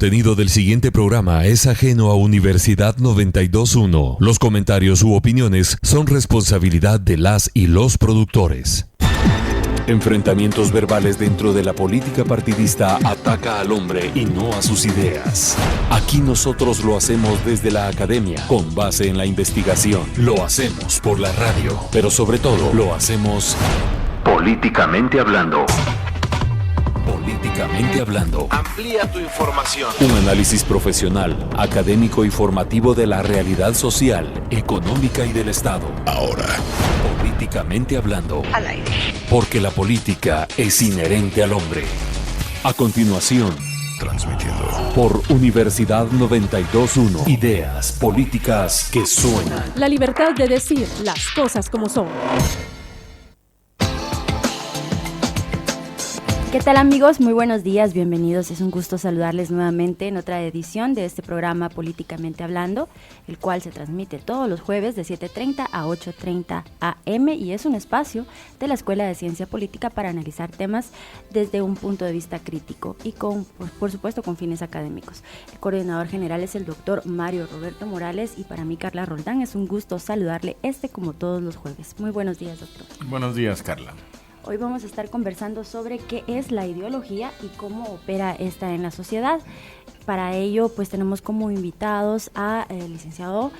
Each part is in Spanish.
contenido del siguiente programa es ajeno a Universidad 92.1. Los comentarios u opiniones son responsabilidad de las y los productores. Enfrentamientos verbales dentro de la política partidista ataca al hombre y no a sus ideas. Aquí nosotros lo hacemos desde la academia, con base en la investigación. Lo hacemos por la radio, pero sobre todo lo hacemos políticamente hablando. Políticamente hablando. Amplía tu información. Un análisis profesional, académico y formativo de la realidad social, económica y del Estado. Ahora, políticamente hablando. Al aire. Porque la política es inherente al hombre. A continuación, transmitiendo por Universidad 92.1. Ideas políticas que suenan. La libertad de decir las cosas como son. ¿Qué tal, amigos? Muy buenos días, bienvenidos. Es un gusto saludarles nuevamente en otra edición de este programa Políticamente Hablando, el cual se transmite todos los jueves de 7:30 a 8:30 am y es un espacio de la Escuela de Ciencia Política para analizar temas desde un punto de vista crítico y por supuesto con fines académicos. El coordinador general es el doctor Mario Roberto Morales y para mí, Carla Roldán, es un gusto saludarle como todos los jueves. Muy buenos días, doctor. Buenos días, Carla. Hoy vamos a estar conversando sobre qué es la ideología y cómo opera esta en la sociedad. Para ello, pues tenemos como invitados a el licenciado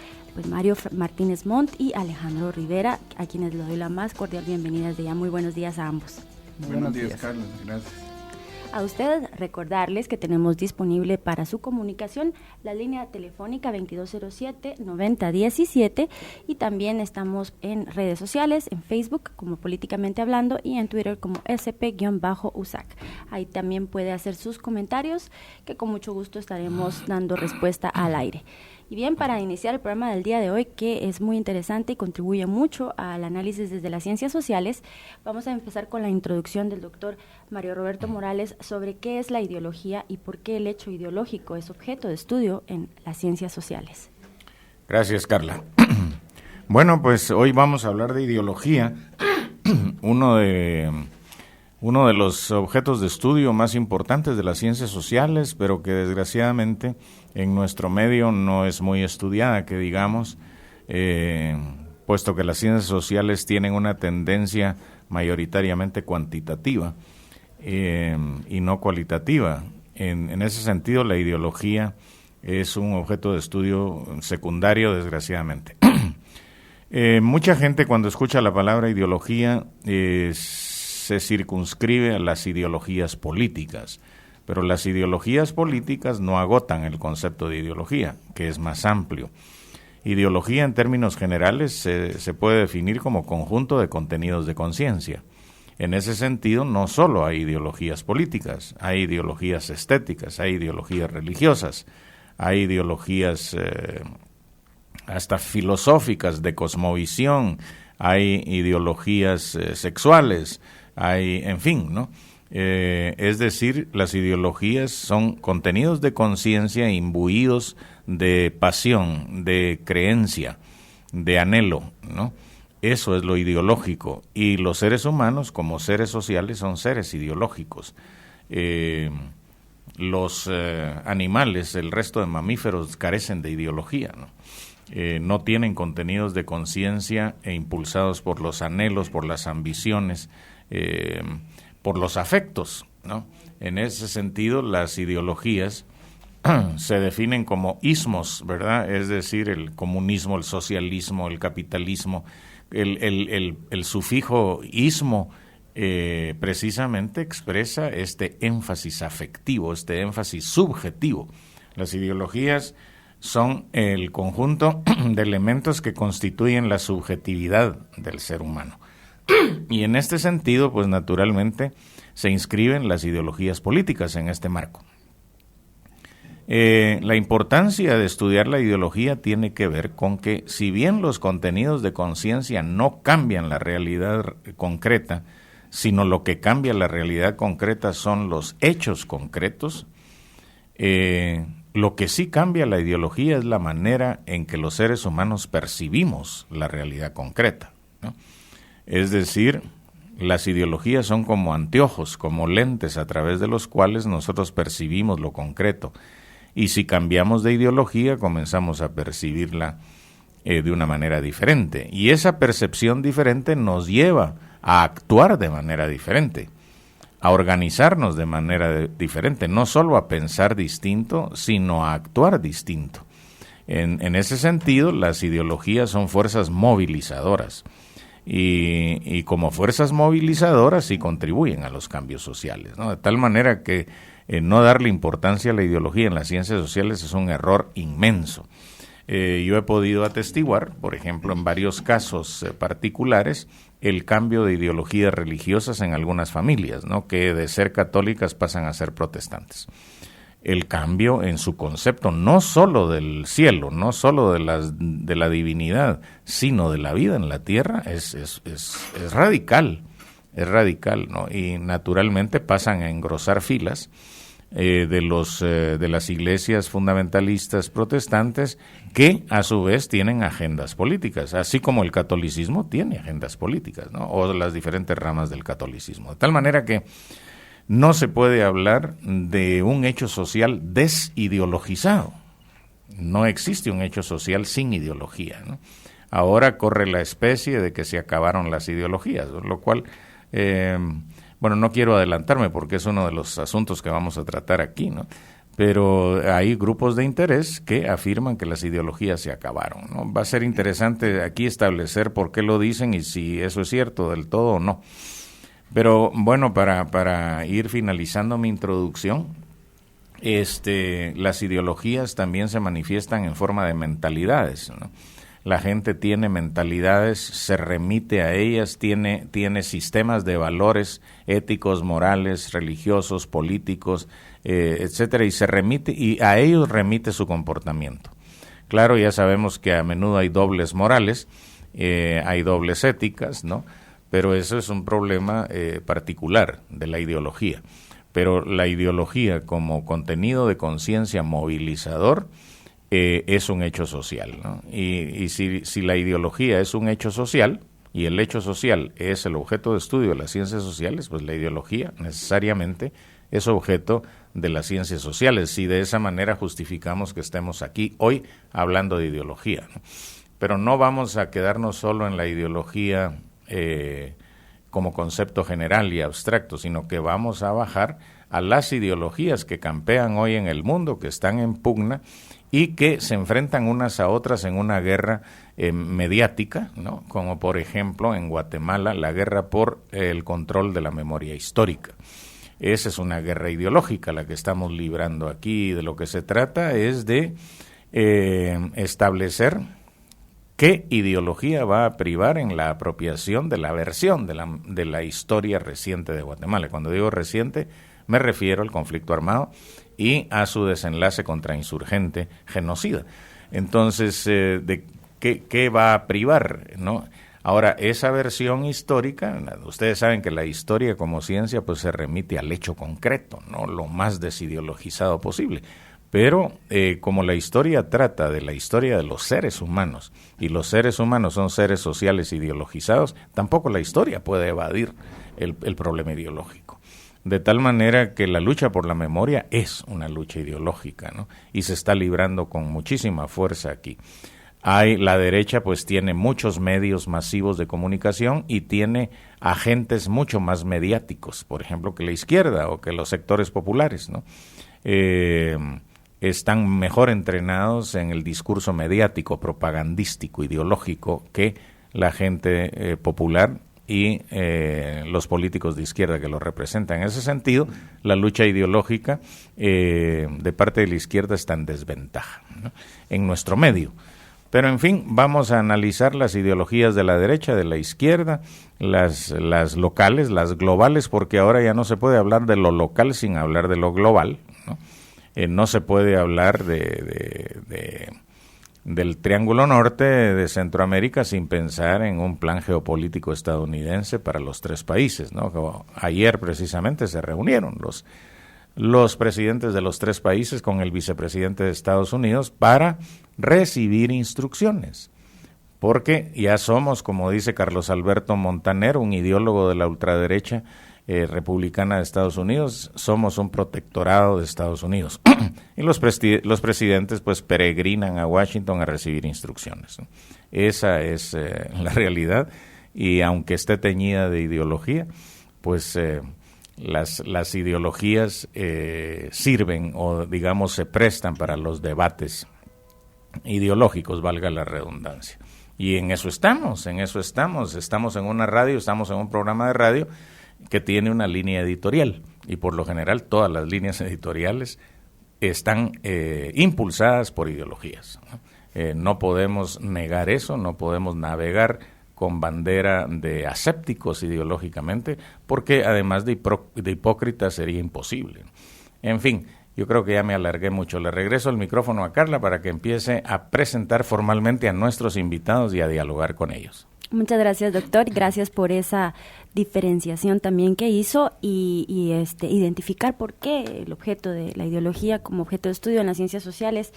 Mario Martínez Montt y Alejandro Rivera, a quienes le doy la más cordial bienvenida desde ya. Muy buenos días a ambos. Buenos días, Carlos. Gracias. A ustedes recordarles que tenemos disponible para su comunicación la línea telefónica 2207-9017 y también estamos en redes sociales, en Facebook como Políticamente Hablando y en Twitter como SP-USAC. Ahí también puede hacer sus comentarios que con mucho gusto estaremos dando respuesta al aire. Y bien, para iniciar el programa del día de hoy, que es muy interesante y contribuye mucho al análisis desde las ciencias sociales, vamos a empezar con la introducción del doctor Mario Roberto Morales sobre qué es la ideología y por qué el hecho ideológico es objeto de estudio en las ciencias sociales. Gracias, Carla. Bueno, pues hoy vamos a hablar de ideología, uno de los objetos de estudio más importantes de las ciencias sociales, pero que desgraciadamente en nuestro medio no es muy estudiada, que digamos, puesto que las ciencias sociales tienen una tendencia mayoritariamente cuantitativa y no cualitativa. En ese sentido, la ideología es un objeto de estudio secundario, desgraciadamente. Mucha gente cuando escucha la palabra ideología se circunscribe a las ideologías políticas, pero las ideologías políticas no agotan el concepto de ideología, que es más amplio. Ideología en términos generales se puede definir como conjunto de contenidos de conciencia. En ese sentido, no solo hay ideologías políticas, hay ideologías estéticas, hay ideologías religiosas, hay ideologías hasta filosóficas de cosmovisión, hay ideologías sexuales, hay, en fin, ¿no? Es decir, las ideologías son contenidos de conciencia imbuidos de pasión, de creencia, de anhelo, ¿no? Eso es lo ideológico. Y los seres humanos, como seres sociales, son seres ideológicos. Los animales, el resto de mamíferos, carecen de ideología, ¿no? No tienen contenidos de conciencia e impulsados por los anhelos, por las ambiciones, por los afectos, ¿no? En ese sentido, las ideologías se definen como ismos, ¿verdad? Es decir, el comunismo, el socialismo, el capitalismo, el sufijo ismo precisamente expresa este énfasis afectivo, este énfasis subjetivo. Las ideologías son el conjunto de elementos que constituyen la subjetividad del ser humano. Y en este sentido, pues naturalmente, se inscriben las ideologías políticas en este marco. La importancia de estudiar la ideología tiene que ver con que, si bien los contenidos de conciencia no cambian la realidad concreta, sino lo que cambia la realidad concreta son los hechos concretos, lo que sí cambia la ideología es la manera en que los seres humanos percibimos la realidad concreta, ¿no? Es decir, las ideologías son como anteojos, como lentes a través de los cuales nosotros percibimos lo concreto. Y si cambiamos de ideología, comenzamos a percibirla de una manera diferente. Y esa percepción diferente nos lleva a actuar de manera diferente, a organizarnos de manera diferente, no solo a pensar distinto, sino a actuar distinto. En ese sentido, las ideologías son fuerzas movilizadoras y como fuerzas movilizadoras sí contribuyen a los cambios sociales, ¿no? De tal manera que no darle importancia a la ideología en las ciencias sociales es un error inmenso. Yo he podido atestiguar, por ejemplo, en varios casos particulares, el cambio de ideologías religiosas en algunas familias, ¿no? Que de ser católicas pasan a ser protestantes. El cambio en su concepto, no solo del cielo, no solo de la divinidad, sino de la vida en la tierra, es radical, ¿no? Y naturalmente pasan a engrosar filas de las iglesias fundamentalistas protestantes, que a su vez tienen agendas políticas, así como el catolicismo tiene agendas políticas, ¿no? O las diferentes ramas del catolicismo. De tal manera que no se puede hablar de un hecho social desideologizado. No existe un hecho social sin ideología, ¿no? Ahora corre la especie de que se acabaron las ideologías, lo cual... bueno, no quiero adelantarme porque es uno de los asuntos que vamos a tratar aquí, ¿no? Pero hay grupos de interés que afirman que las ideologías se acabaron, ¿no? Va a ser interesante aquí establecer por qué lo dicen y si eso es cierto del todo o no. Pero bueno, para ir finalizando mi introducción, las ideologías también se manifiestan en forma de mentalidades, ¿no? La gente tiene mentalidades, se remite a ellas, tiene sistemas de valores éticos, morales, religiosos, políticos, etcétera, y a ellos remite su comportamiento. Claro, ya sabemos que a menudo hay dobles morales, hay dobles éticas, ¿no? Pero eso es un problema particular de la ideología. Pero la ideología como contenido de conciencia movilizador es un hecho social, ¿no? Y si la ideología es un hecho social, y el hecho social es el objeto de estudio de las ciencias sociales, pues la ideología necesariamente es objeto de las ciencias sociales, y de esa manera justificamos que estemos aquí hoy hablando de ideología, ¿no? Pero no vamos a quedarnos solo en la ideología como concepto general y abstracto, sino que vamos a bajar a las ideologías que campean hoy en el mundo, que están en pugna, y que se enfrentan unas a otras en una guerra mediática, ¿no? Como por ejemplo en Guatemala la guerra por el control de la memoria histórica. Esa es una guerra ideológica la que estamos librando aquí, y de lo que se trata es de establecer qué ideología va a privar en la apropiación de la versión de la historia reciente de Guatemala. Cuando digo reciente, me refiero al conflicto armado y a su desenlace contrainsurgente genocida. Entonces, ¿de qué va a privar, no? Ahora, esa versión histórica, ustedes saben que la historia como ciencia pues se remite al hecho concreto, no lo más desideologizado posible. Pero como la historia trata de la historia de los seres humanos, y los seres humanos son seres sociales ideologizados, tampoco la historia puede evadir el problema ideológico. De tal manera que la lucha por la memoria es una lucha ideológica, ¿no? Y se está librando con muchísima fuerza aquí. La derecha pues tiene muchos medios masivos de comunicación y tiene agentes mucho más mediáticos, por ejemplo, que la izquierda o que los sectores populares, ¿no? Están mejor entrenados en el discurso mediático, propagandístico, ideológico que la gente popular y los políticos de izquierda que lo representan. En ese sentido, la lucha ideológica de parte de la izquierda está en desventaja, ¿no? En nuestro medio. Pero en fin, vamos a analizar las ideologías de la derecha, de la izquierda, las locales, las globales, porque ahora ya no se puede hablar de lo local sin hablar de lo global, ¿no? No se puede hablar del Triángulo Norte de Centroamérica sin pensar en un plan geopolítico estadounidense para los tres países, ¿no? Como ayer precisamente se reunieron los presidentes de los tres países con el vicepresidente de Estados Unidos para recibir instrucciones, porque ya somos, como dice Carlos Alberto Montaner, un ideólogo de la ultraderecha, republicana de Estados Unidos, somos un protectorado de Estados Unidos. Y los presidentes pues peregrinan a Washington a recibir instrucciones, ¿no? Esa es la realidad, y aunque esté teñida de ideología, pues las ideologías sirven, o digamos se prestan para los debates ideológicos, valga la redundancia. Y en eso estamos en una radio, estamos en un programa de radio que tiene una línea editorial, y por lo general todas las líneas editoriales están impulsadas por ideologías, ¿no? No podemos negar eso, no podemos navegar con bandera de asépticos ideológicamente, porque además de hipócritas sería imposible. En fin, yo creo que ya me alargué mucho. Le regreso el micrófono a Carla para que empiece a presentar formalmente a nuestros invitados y a dialogar con ellos. Muchas gracias, doctor. Gracias por esa diferenciación también que hizo y identificar por qué el objeto de la ideología como objeto de estudio en las ciencias sociales.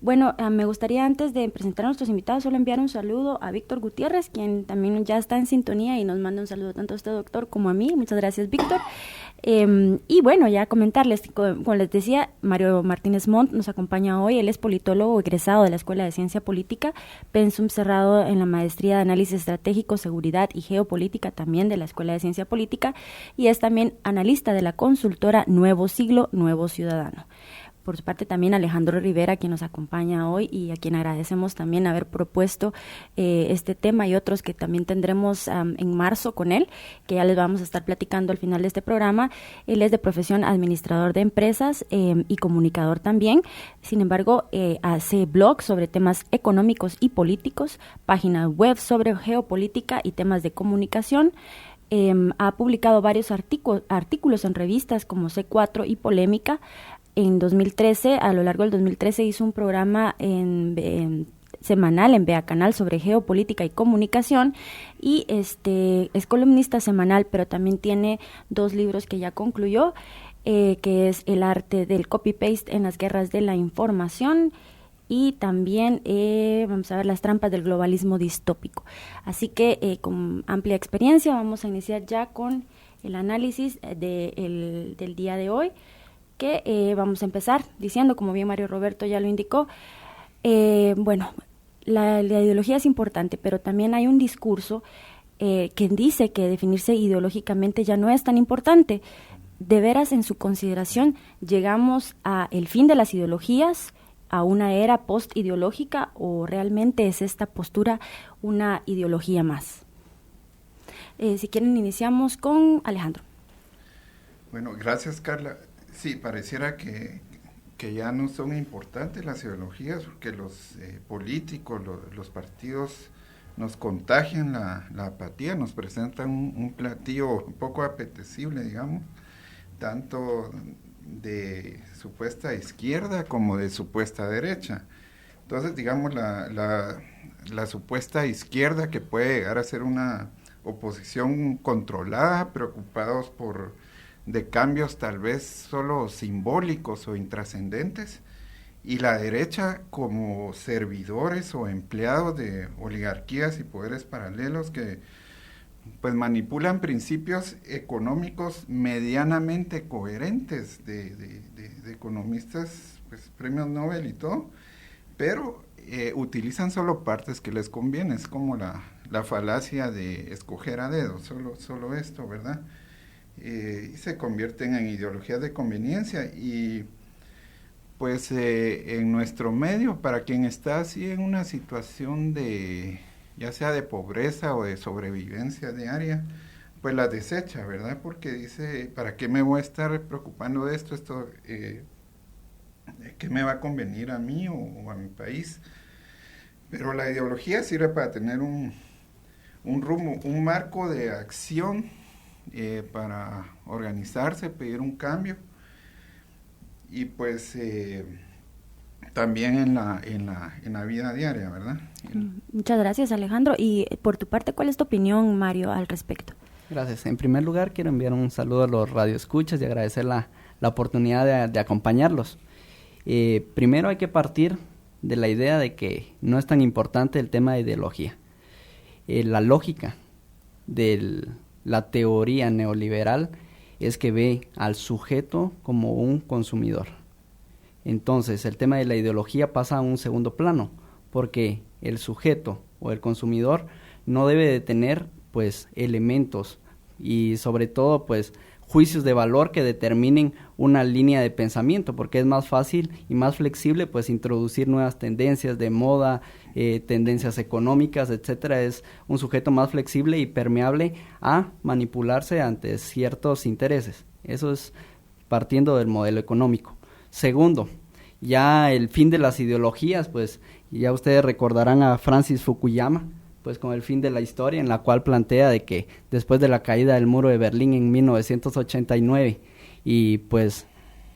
Bueno, me gustaría, antes de presentar a nuestros invitados, solo enviar un saludo a Víctor Gutiérrez, quien también ya está en sintonía y nos manda un saludo tanto a usted, doctor, como a mí. Muchas gracias, Víctor. Y bueno, ya comentarles, como les decía, Mario Martínez Montt nos acompaña hoy. Él es politólogo egresado de la Escuela de Ciencia Política, pensum cerrado en la maestría de Análisis Estratégico, Seguridad y Geopolítica también de la Escuela de Ciencia Política, y es también analista de la consultora Nuevo Siglo, Nuevo Ciudadano. Por su parte también Alejandro Rivera, quien nos acompaña hoy y a quien agradecemos también haber propuesto este tema y otros que también tendremos en marzo con él, que ya les vamos a estar platicando al final de este programa. Él es de profesión administrador de empresas y comunicador también. Sin embargo, hace blogs sobre temas económicos y políticos, página web sobre geopolítica y temas de comunicación. Ha publicado varios artículos en revistas como C4 y Polémica. En 2013, a lo largo del 2013, hizo un programa semanal en Vea Canal sobre geopolítica y comunicación, y es columnista semanal, pero también tiene 2 libros que ya concluyó, que es El arte del copy-paste en las guerras de la información, y también, vamos a ver, Las trampas del globalismo distópico. Así que con amplia experiencia vamos a iniciar ya con el análisis del día de hoy, que vamos a empezar diciendo, como bien Mario Roberto ya lo indicó, bueno, la ideología es importante, pero también hay un discurso que dice que definirse ideológicamente ya no es tan importante. ¿De veras, en su consideración, llegamos a el fin de las ideologías, a una era post-ideológica, o realmente es esta postura una ideología más? Si quieren, iniciamos con Alejandro. Bueno, gracias, Carla. Sí, pareciera que ya no son importantes las ideologías, porque los políticos, los partidos nos contagian la apatía, nos presentan un platillo poco apetecible, digamos, tanto de supuesta izquierda como de supuesta derecha. Entonces, digamos, la supuesta izquierda, que puede llegar a ser una oposición controlada, preocupados de cambios tal vez solo simbólicos o intrascendentes, y la derecha como servidores o empleados de oligarquías y poderes paralelos que pues manipulan principios económicos medianamente coherentes de economistas, pues premios Nobel y todo, pero utilizan solo partes que les conviene. Es como la falacia de escoger a dedo, solo esto, ¿verdad? Y se convierten en ideologías de conveniencia, y pues en nuestro medio, para quien está así en una situación ya sea de pobreza o de sobrevivencia diaria, pues las desecha, ¿verdad? Porque dice, ¿para qué me voy a estar preocupando de esto? ¿Qué me va a convenir a mí o a mi país? Pero la ideología sirve para tener un rumbo, un marco de acción, para organizarse, pedir un cambio, y pues también en la vida diaria, ¿verdad? Muchas gracias, Alejandro. Y por tu parte, ¿cuál es tu opinión, Mario, al respecto? Gracias. En primer lugar, quiero enviar un saludo a los radioescuchas y agradecer la oportunidad de acompañarlos. Primero hay que partir de la idea de que no es tan importante el tema de ideología. La lógica del la teoría neoliberal es que ve al sujeto como un consumidor. Entonces, el tema de la ideología pasa a un segundo plano, porque el sujeto o el consumidor no debe de tener, pues, elementos y sobre todo, pues, juicios de valor que determinen una línea de pensamiento, porque es más fácil y más flexible, pues, introducir nuevas tendencias de moda, tendencias económicas, etcétera. Es un sujeto más flexible y permeable a manipularse ante ciertos intereses. Eso es partiendo del modelo económico. Segundo, ya el fin de las ideologías, pues ya ustedes recordarán a Francis Fukuyama, pues con el fin de la historia, en la cual plantea de que después de la caída del muro de Berlín en 1989 y pues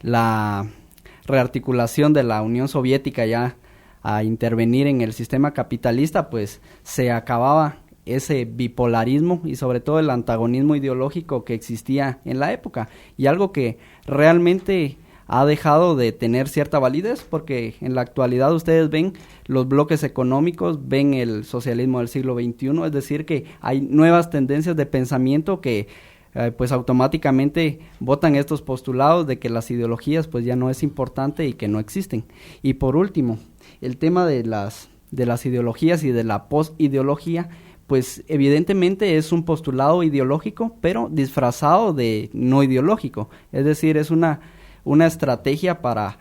la rearticulación de la Unión Soviética ya a intervenir en el sistema capitalista, pues se acababa ese bipolarismo y sobre todo el antagonismo ideológico que existía en la época, y algo que realmente ha dejado de tener cierta validez, porque en la actualidad ustedes ven los bloques económicos, ven el socialismo del siglo XXI, es decir que hay nuevas tendencias de pensamiento que pues automáticamente votan estos postulados de que las ideologías pues ya no es importante y que no existen. Y por último, el tema de las ideologías y de la postideología, pues evidentemente es un postulado ideológico, pero disfrazado de no ideológico, es decir, es una estrategia para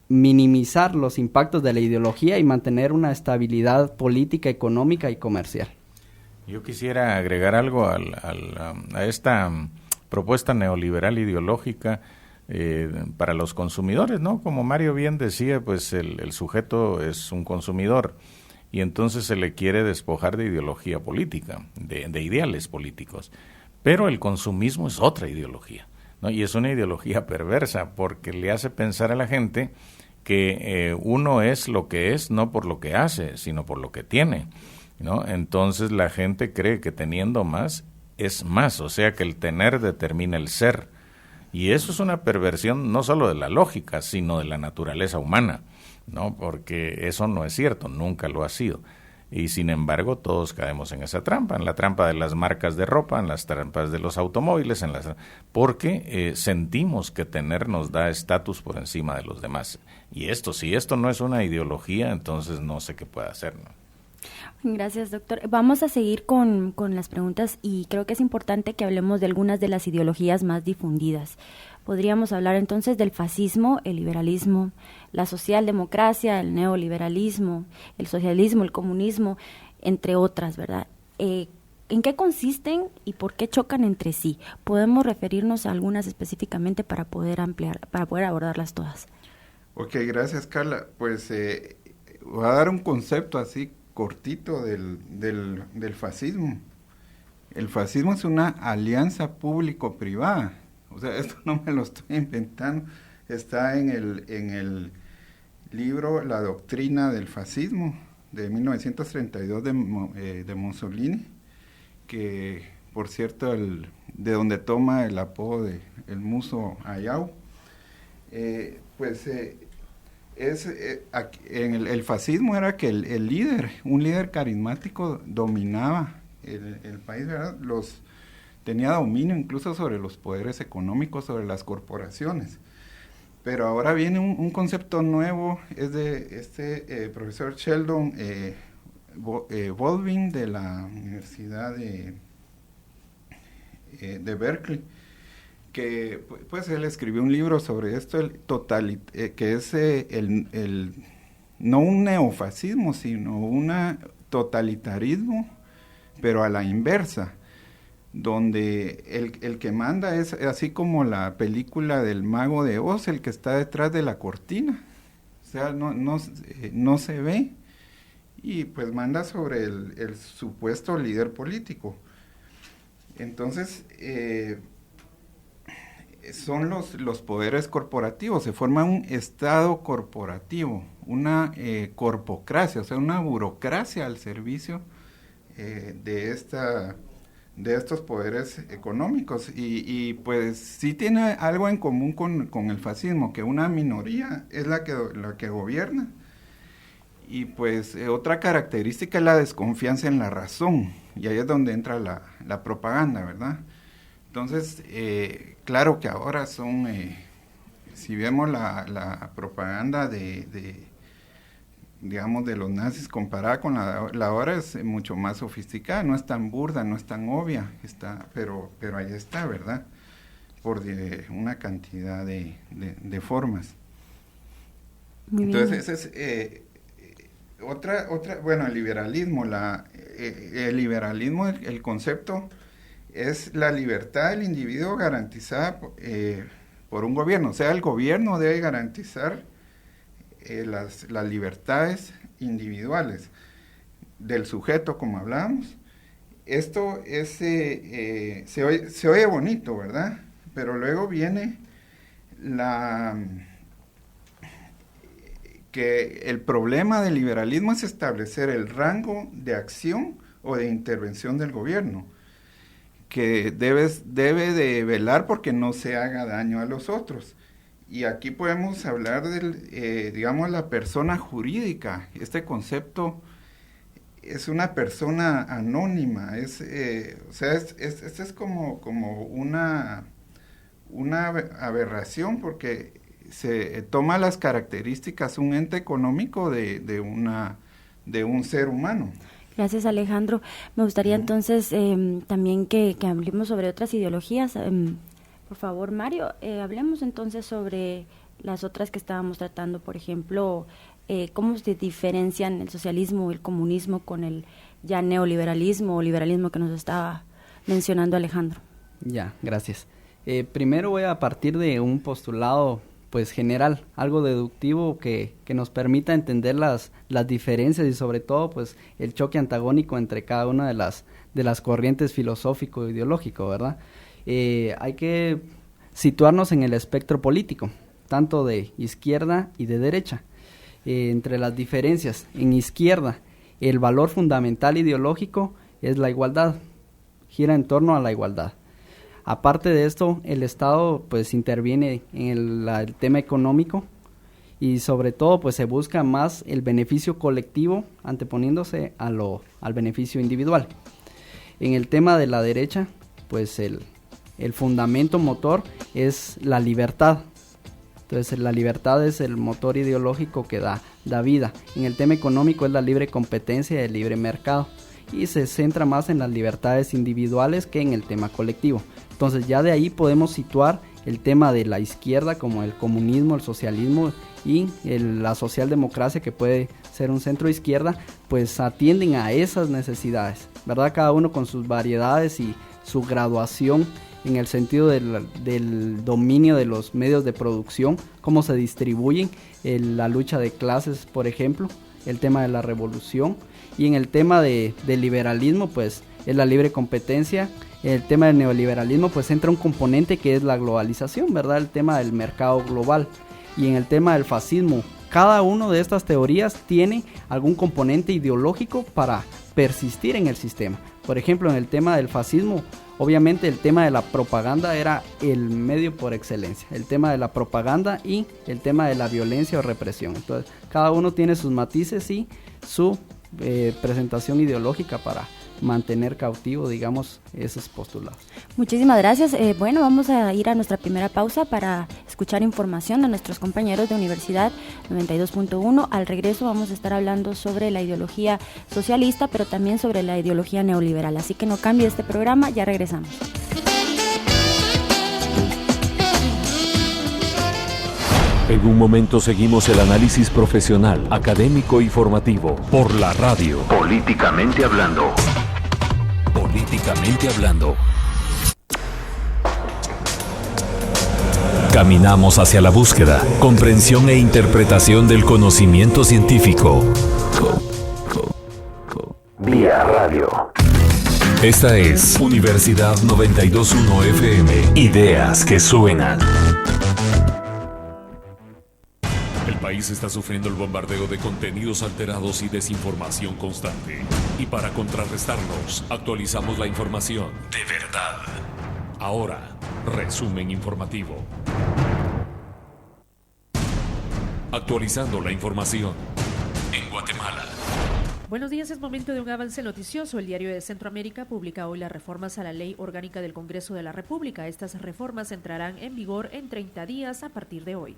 minimizar los impactos de la ideología y mantener una estabilidad política, económica y comercial. Yo quisiera agregar algo a esta propuesta neoliberal ideológica para los consumidores, ¿no? Como Mario bien decía, pues el sujeto es un consumidor y entonces se le quiere despojar de ideología política, de ideales políticos. Pero el consumismo es otra ideología, ¿no? Y es una ideología perversa porque le hace pensar a la gente que uno es lo que es no por lo que hace, sino por lo que tiene, ¿no? Entonces la gente cree que teniendo más es más, o sea que el tener determina el ser. Y eso es una perversión no solo de la lógica, sino de la naturaleza humana, ¿no? Porque eso no es cierto, nunca lo ha sido. Y sin embargo todos caemos en esa trampa, en la trampa de las marcas de ropa, en las trampas de los automóviles, porque sentimos que tener nos da estatus por encima de los demás. Y si esto no es una ideología, entonces no sé qué puede hacer, ¿no? Gracias, doctor. Vamos a seguir con las preguntas y creo que es importante que hablemos de algunas de las ideologías más difundidas. Podríamos hablar entonces del fascismo, el liberalismo, la socialdemocracia, el neoliberalismo, el socialismo, el comunismo, entre otras, ¿verdad? ¿En qué consisten y por qué chocan entre sí? Podemos referirnos a algunas específicamente para poder abordarlas todas. Ok, gracias, Carla. Pues voy a dar un concepto así cortito del fascismo. El fascismo es una alianza público-privada. O sea, esto no me lo estoy inventando. Está en el libro La doctrina del fascismo de 1932 de Mussolini, que por cierto de donde toma el apodo de el Muso Ayau. El fascismo era que un líder carismático dominaba el país, ¿verdad? Tenía dominio incluso sobre los poderes económicos, sobre las corporaciones. Pero ahora viene un concepto nuevo, es de este profesor Sheldon Baldwin de la Universidad de Berkeley, que pues él escribió un libro sobre esto, que es no un neofascismo, sino un totalitarismo, pero a la inversa, donde el que manda es así como la película del Mago de Oz, el que está detrás de la cortina, o sea, no se ve, y pues manda sobre el supuesto líder político. Entonces, son los poderes corporativos, se forma un estado corporativo, una corpocracia, o sea, una burocracia al servicio de estos poderes económicos, y pues sí tiene algo en común con el fascismo, que una minoría es la que gobierna, Y pues otra característica es la desconfianza en la razón, y ahí es donde entra la propaganda, ¿verdad? Entonces, claro que ahora son, si vemos la propaganda digamos, de los nazis comparada con la ahora, es mucho más sofisticada, no es tan burda, no es tan obvia, pero ahí está, ¿verdad? Por una cantidad de formas. Muy bien. Entonces, ese es otra, bueno, el liberalismo, el concepto es la libertad del individuo garantizada por un gobierno, o sea, el gobierno debe garantizar las libertades individuales del sujeto, como hablábamos. Esto es se oye bonito, ¿verdad? Pero luego viene que el problema del liberalismo es establecer el rango de acción o de intervención del gobierno, que debe de velar porque no se haga daño a los otros. Y aquí podemos hablar digamos, la persona jurídica. Este concepto es una persona anónima, o sea, este es como una aberración, porque se toma las características, un ente económico de un ser humano. Gracias, Alejandro. Me gustaría entonces también que hablemos sobre otras ideologías. Por favor, Mario, hablemos entonces sobre las otras que estábamos tratando, por ejemplo, cómo se diferencian el socialismo o el comunismo con el ya neoliberalismo o liberalismo que nos estaba mencionando Alejandro. Ya, gracias. Primero voy a partir de un postulado pues general, algo deductivo que nos permita entender las diferencias y sobre todo pues el choque antagónico entre cada una de las corrientes filosófico e ideológico, ¿verdad? Hay que situarnos en el espectro político, tanto de izquierda y de derecha. Entre las diferencias, en izquierda, el valor fundamental ideológico es la igualdad, gira en torno a la igualdad. Aparte de esto, el Estado pues interviene en el tema económico y sobre todo pues se busca más el beneficio colectivo anteponiéndose al beneficio individual. En el tema de la derecha, pues el fundamento motor es la libertad. Entonces la libertad es el motor ideológico que da vida. En el tema económico es la libre competencia y el libre mercado, y se centra más en las libertades individuales que en el tema colectivo. Entonces ya de ahí podemos situar el tema de la izquierda como el comunismo, el socialismo y la socialdemocracia, que puede ser un centro izquierda, pues atienden a esas necesidades, ¿verdad? Cada uno con sus variedades y su graduación en el sentido del dominio de los medios de producción, cómo se distribuyen, la lucha de clases, por ejemplo, el tema de la revolución, y en el tema del liberalismo, pues es la libre competencia. En el tema del neoliberalismo, pues entra un componente que es la globalización, ¿verdad? El tema del mercado global. Y en el tema del fascismo, cada una de estas teorías tiene algún componente ideológico para persistir en el sistema. Por ejemplo, en el tema del fascismo, obviamente el tema de la propaganda era el medio por excelencia, el tema de la propaganda y el tema de la violencia o represión. Entonces, cada uno tiene sus matices y su presentación ideológica para mantener cautivo, digamos, esos postulados. Muchísimas gracias. Bueno, vamos a ir a nuestra primera pausa para escuchar información de nuestros compañeros de Universidad 92.1. Al regreso vamos a estar hablando sobre la ideología socialista, pero también sobre la ideología neoliberal. Así que no cambie este programa, ya regresamos. En un momento seguimos el análisis profesional, académico y formativo por la radio. Políticamente hablando. Políticamente hablando. Caminamos hacia la búsqueda, comprensión e interpretación del conocimiento científico. Vía radio. Esta es Universidad 92.1 FM. Ideas que suenan. El país está sufriendo el bombardeo de contenidos alterados y desinformación constante. Y para contrarrestarlos, actualizamos la información de verdad. Ahora, resumen informativo. Actualizando la información. en Guatemala. Buenos días, es momento de un avance noticioso. El Diario de Centroamérica publica hoy las reformas a la Ley Orgánica del Congreso de la República. Estas reformas entrarán en vigor en 30 días a partir de hoy.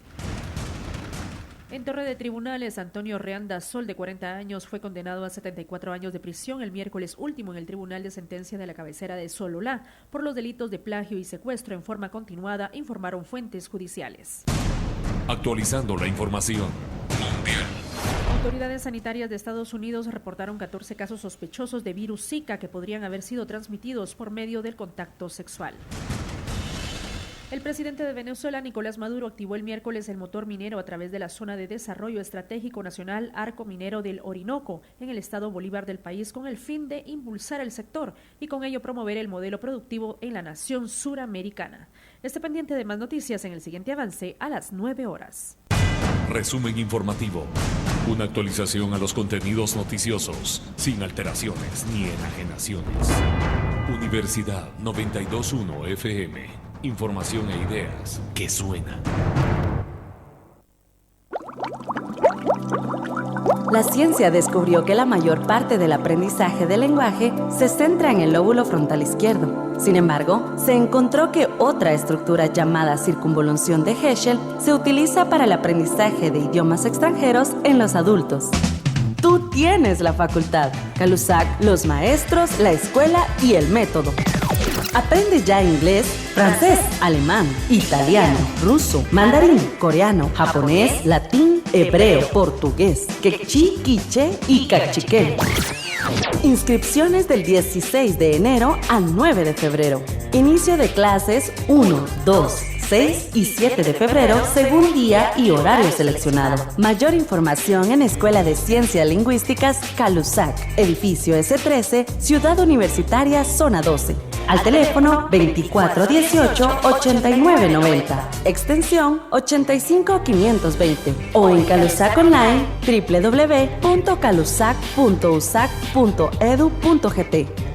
En Torre de Tribunales, Antonio Reanda Sol, de 40 años, fue condenado a 74 años de prisión el miércoles último en el Tribunal de Sentencia de la cabecera de Sololá por los delitos de plagio y secuestro en forma continuada, informaron fuentes judiciales. Actualizando la información mundial. Autoridades sanitarias de Estados Unidos reportaron 14 casos sospechosos de virus Zika que podrían haber sido transmitidos por medio del contacto sexual. El presidente de Venezuela, Nicolás Maduro, activó el miércoles el motor minero a través de la zona de desarrollo estratégico nacional Arco Minero del Orinoco, en el estado Bolívar del país, con el fin de impulsar el sector y con ello promover el modelo productivo en la nación suramericana. Esté pendiente de más noticias en el siguiente avance a las 9 horas. Resumen informativo. Una actualización a los contenidos noticiosos, sin alteraciones ni enajenaciones. Universidad 92.1 FM. Información e ideas que suenan. La ciencia descubrió que la mayor parte del aprendizaje del lenguaje se centra en el lóbulo frontal izquierdo. Sin embargo, se encontró que otra estructura llamada circunvolución de Heschel se utiliza para el aprendizaje de idiomas extranjeros en los adultos. Tú tienes la facultad. CALUSAC, los maestros, la escuela y el método. Aprende ya inglés, francés, alemán, italiano, ruso, mandarín, coreano, japonés, latín, hebreo, portugués, quechí, quiché y cachiquel. Inscripciones del 16 de enero al 9 de febrero. Inicio de clases 1, 2, 6 y 7 de febrero según día y horario seleccionado. Mayor información en Escuela de Ciencias Lingüísticas CALUSAC, edificio S13, Ciudad Universitaria, Zona 12. Al teléfono 2418-8990, extensión 85520 o en CALUSAC online www.calusac.usac.edu.gt.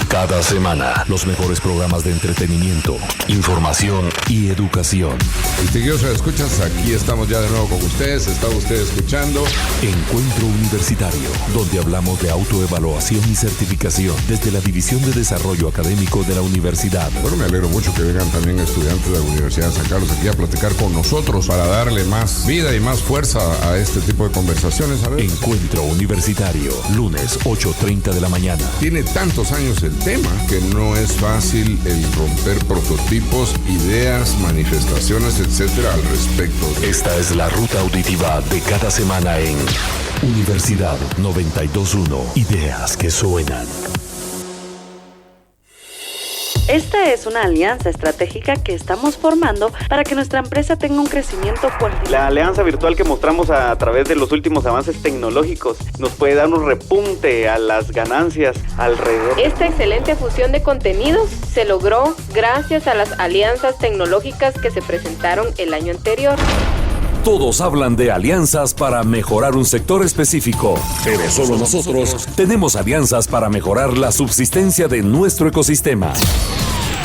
Cada semana, los mejores programas de entretenimiento, información y educación. Distinguidos escuchas, aquí estamos ya de nuevo con ustedes. Está usted escuchando Encuentro Universitario, donde hablamos de autoevaluación y certificación desde la División de Desarrollo Académico de la Universidad. Bueno, me alegro mucho que vengan también estudiantes de la Universidad de San Carlos aquí a platicar con nosotros para darle más vida y más fuerza a este tipo de conversaciones. A ver. Encuentro Universitario, lunes 8:30 de la mañana. Tiene tantos años el tema que no es fácil el romper prototipos, ideas, manifestaciones, etcétera al respecto. Esta es la ruta auditiva de cada semana en Universidad 92.1. Ideas que suenan. Esta es una alianza estratégica que estamos formando para que nuesra empresa tenga un crecimiento fuerte. La alianza virtual que mostramos a través de los últimos avances tecnológicos nos puede dar un repunte a las ganancias alrededor. Esta excelente fusión de contenidos se logró gracias a las alianzas tecnológicas que se presentaron el año anterior. Todos hablan de alianzas para mejorar un sector específico, pero solo nosotros tenemos alianzas para mejorar la subsistencia de nuestro ecosistema.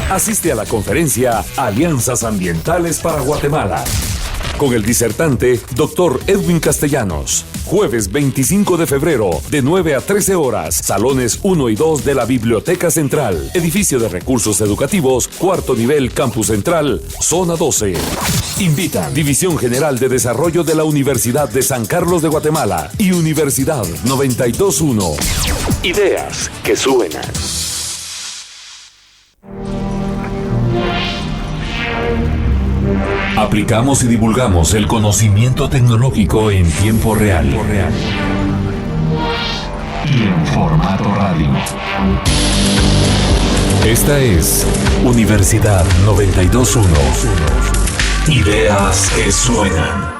Asiste a la conferencia Alianzas Ambientales para Guatemala, con el disertante Dr. Edwin Castellanos. Jueves 25 de febrero, de 9 a 13 horas, salones 1 y 2 de la Biblioteca Central, edificio de recursos educativos, cuarto nivel, Campus Central, Zona 12. Invitan División General de Desarrollo de la Universidad de San Carlos de Guatemala y Universidad 92.1. Ideas que suenan. Aplicamos y divulgamos el conocimiento tecnológico en tiempo real. Y en formato radio. Esta es Universidad 92.1. Ideas que suenan.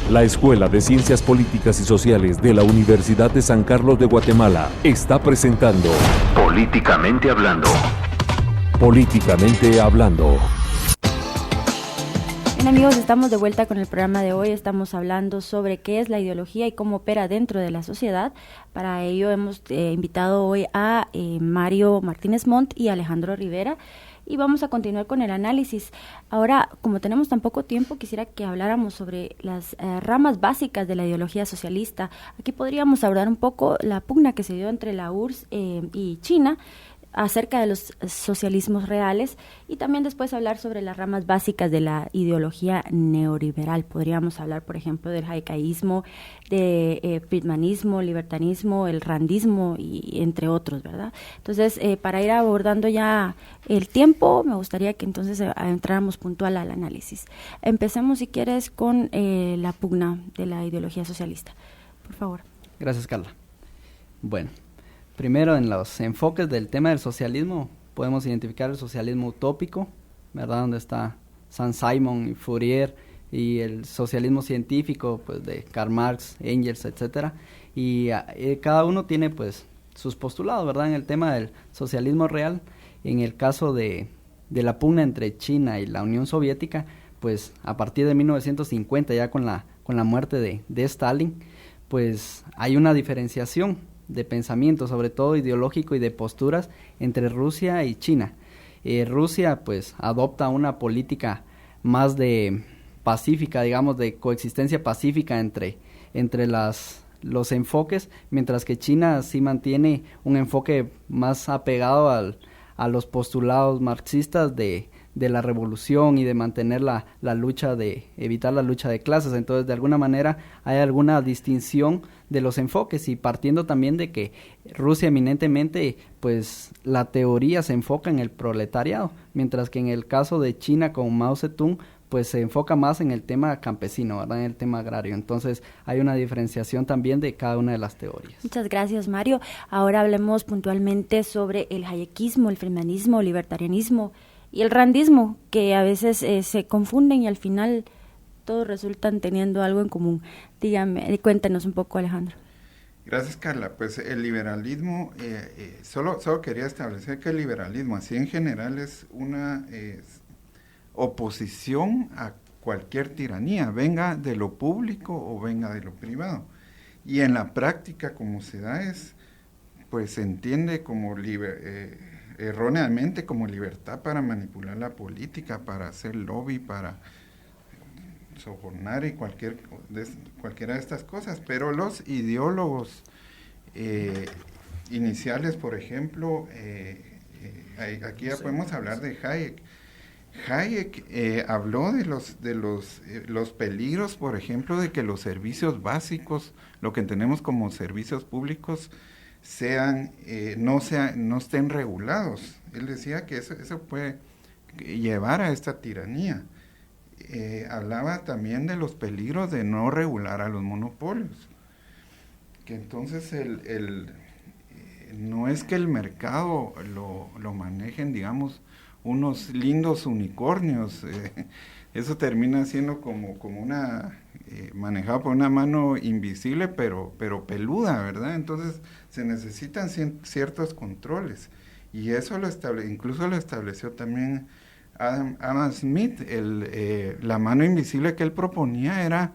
La Escuela de Ciencias Políticas y Sociales de la Universidad de San Carlos de Guatemala está presentando Políticamente Hablando. Políticamente Hablando. Bien, amigos, estamos de vuelta con el programa de hoy. Estamos hablando sobre qué es la ideología y cómo opera dentro de la sociedad. Para ello hemos invitado hoy a Mario Martínez Montt y Alejandro Rivera. y vamos a continuar con el análisis. Ahora, como tenemos tan poco tiempo, quisiera que habláramos sobre las ramas básicas de la ideología socialista. Aquí podríamos abordar un poco la pugna que se dio entre la URSS y China acerca de los socialismos reales, y también después hablar sobre las ramas básicas de la ideología neoliberal. Podríamos hablar, por ejemplo, del hayekiaísmo, de friedmanismo, libertarismo, el randismo y entre otros, ¿verdad? Entonces, para ir abordando ya el tiempo, me gustaría que entonces entráramos puntual al análisis. Empecemos, si quieres, con la pugna de la ideología socialista. Por favor. Gracias, Carla. Bueno, primero, en los enfoques del tema del socialismo, podemos identificar el socialismo utópico, ¿verdad? Donde está Saint-Simon y Fourier, y el socialismo científico, pues, de Karl Marx, Engels, etcétera. Y cada uno tiene, pues, sus postulados, ¿verdad? En el tema del socialismo real, en el caso de la pugna entre China y la Unión Soviética, pues, a partir de 1950, ya con la muerte de Stalin, pues, hay una diferenciación de pensamiento, sobre todo ideológico y de posturas, entre Rusia y China. Rusia, pues, adopta una política más de pacífica, digamos, de coexistencia pacífica entre los enfoques, mientras que China sí mantiene un enfoque más apegado a los postulados marxistas de la revolución y de mantener la lucha, de evitar la lucha de clases. Entonces, de alguna manera hay alguna distinción de los enfoques, y partiendo también de que Rusia eminentemente, pues, la teoría se enfoca en el proletariado, mientras que en el caso de China con Mao Zedong, pues se enfoca más en el tema campesino, ¿verdad? En el tema agrario. Entonces, hay una diferenciación también de cada una de las teorías. Muchas gracias, Mario. Ahora hablemos puntualmente sobre el hayekismo, el friedmanismo, el libertarianismo y el randismo, que a veces se confunden y al final todos resultan teniendo algo en común. Dígame, cuéntenos un poco, Alejandro. Gracias, Carla. Pues el liberalismo, solo quería establecer que el liberalismo, así en general, es una oposición a cualquier tiranía, venga de lo público o venga de lo privado. Y en la práctica, como se da, pues se entiende como erróneamente como libertad para manipular la política, para hacer lobby, para sobornar y cualquiera de estas cosas. Pero los ideólogos iniciales, por ejemplo, aquí ya podemos hablar de Hayek. Hayek habló de los peligros, por ejemplo, de que los servicios básicos, lo que entendemos como servicios públicos, no estén regulados. Él decía que eso puede llevar a esta tiranía. Hablaba también de los peligros de no regular a los monopolios, que entonces no es que el mercado lo manejen, digamos, unos lindos unicornios, eso termina siendo como manejado por una mano invisible, pero peluda, ¿verdad? Entonces se necesitan ciertos controles, y eso incluso lo estableció también Adam Smith. La mano invisible que él proponía era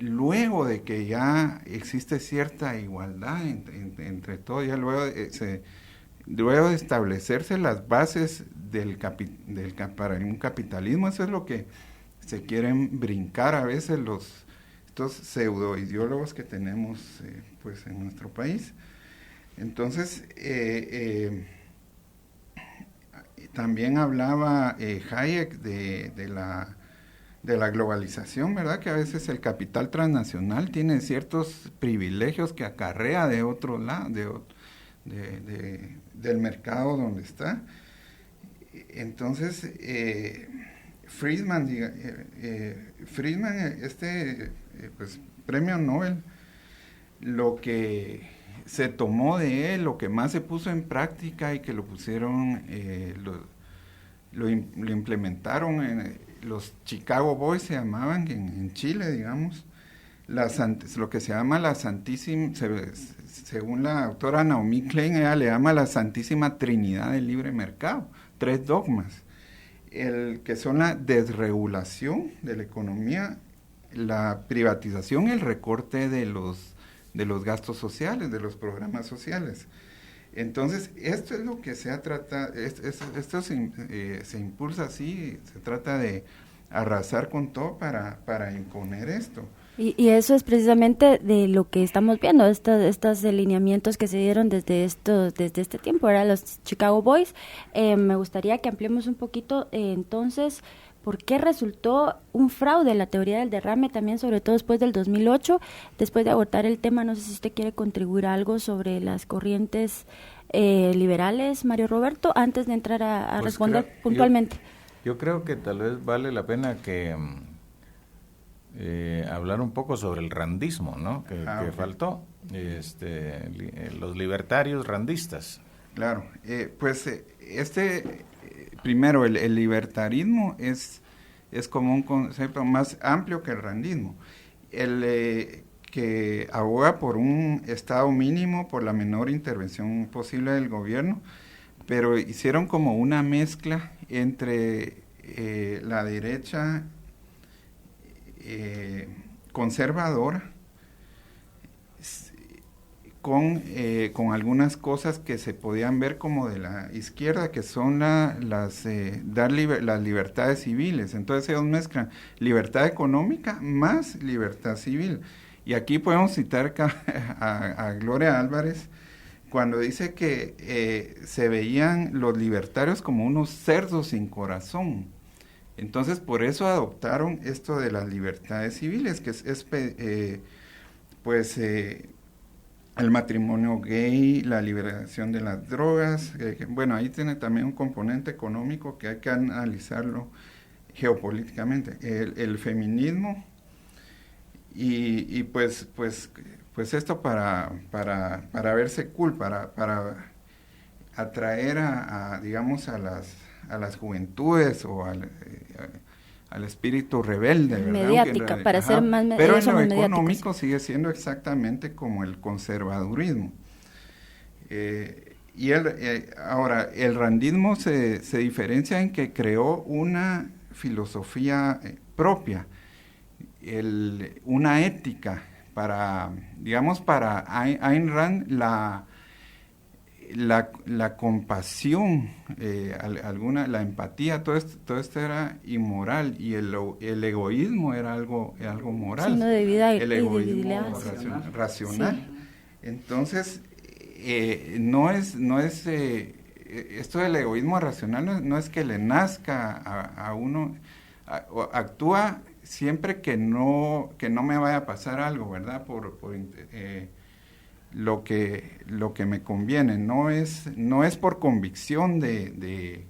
luego de que ya existe cierta igualdad entre todos, ya luego de establecerse las bases para un capitalismo. Eso es lo que se quieren brincar a veces estos pseudoideólogos que tenemos pues en nuestro país. Entonces, también hablaba Hayek de la globalización, ¿verdad? Que a veces el capital transnacional tiene ciertos privilegios que acarrea de otro lado, del mercado donde está. Entonces, Friedman, pues, premio Nobel, lo que se tomó de él, lo que más se puso en práctica y que lo pusieron, lo implementaron, los Chicago Boys se llamaban en Chile, digamos, lo que se llama la Santísima, según la autora Naomi Klein, ella le llama la Santísima Trinidad del Libre Mercado, 3 dogmas, que son la desregulación de la economía, la privatización y el recorte de los gastos sociales, de los programas sociales. Entonces, esto es lo que se ha tratado, esto se impulsa así, se trata de arrasar con todo para imponer esto. Y eso es precisamente de lo que estamos viendo, estos alineamientos que se dieron desde este tiempo, ¿verdad? Los Chicago Boys. Me gustaría que ampliemos un poquito entonces por qué resultó un fraude la teoría del derrame, también sobre todo después del 2008. Después de abordar el tema, no sé si usted quiere contribuir algo sobre las corrientes liberales, Mario Roberto, antes de entrar a responder puntualmente. Yo creo que tal vez vale la pena que hablar un poco sobre el randismo, ¿no? Que faltó, los libertarios randistas. Claro, primero el libertarismo es como un concepto más amplio que el randismo, que aboga por un estado mínimo, por la menor intervención posible del gobierno, pero hicieron como una mezcla entre la derecha conservadora con algunas cosas que se podían ver como de la izquierda, que son las libertades civiles. Entonces ellos mezclan libertad económica más libertad civil. Y aquí podemos citar a Gloria Álvarez cuando dice que se veían los libertarios como unos cerdos sin corazón. Entonces, por eso adoptaron esto de las libertades civiles, que el matrimonio gay, la liberación de las drogas. Bueno, ahí tiene también un componente económico que hay que analizarlo geopolíticamente. El feminismo y pues esto para verse cool, para atraer digamos a las juventudes o al espíritu rebelde, ¿verdad? Mediática, para ser más pero en lo económico sigue siendo exactamente como el conservadurismo. Ahora, el randismo se diferencia en que creó una filosofía propia, una ética para Ayn Rand, la compasión, la empatía, todo esto era inmoral, y el egoísmo era algo moral. Signo de vida el egoísmo racional. Sí. Entonces, esto del egoísmo racional no es que le nazca a uno, actúa siempre que no me vaya a pasar algo, ¿verdad? Por lo que me conviene, no es por convicción de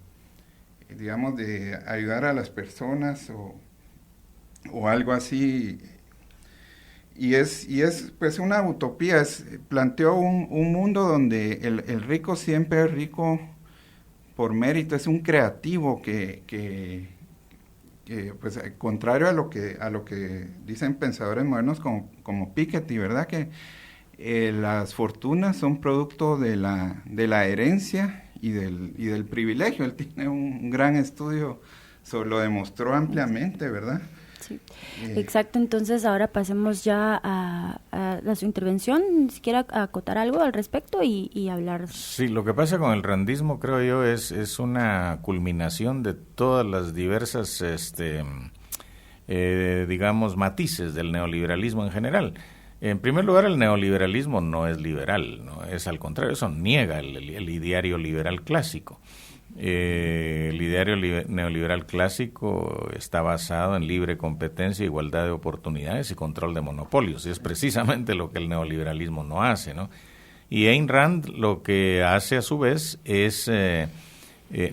ayudar a las personas o algo así, y es pues una utopía. Planteó un mundo donde el rico siempre es rico por mérito, es un creativo que pues contrario a lo que dicen pensadores modernos como Piketty, ¿verdad? Que las fortunas son producto de la herencia y del privilegio. Él tiene un gran estudio lo demostró ampliamente, ¿verdad? Sí, exacto. Entonces ahora pasemos ya a su intervención, si quiere acotar algo al respecto y hablar. Sí, lo que pasa con el randismo, creo yo, es una culminación de todas las diversas digamos matices del neoliberalismo en general. En primer lugar, el neoliberalismo no es liberal, no es, al contrario, eso niega el ideario liberal clásico. El ideario neoliberal clásico está basado en libre competencia, igualdad de oportunidades y control de monopolios, y es precisamente lo que el neoliberalismo no hace, ¿no? Y Ayn Rand lo que hace a su vez es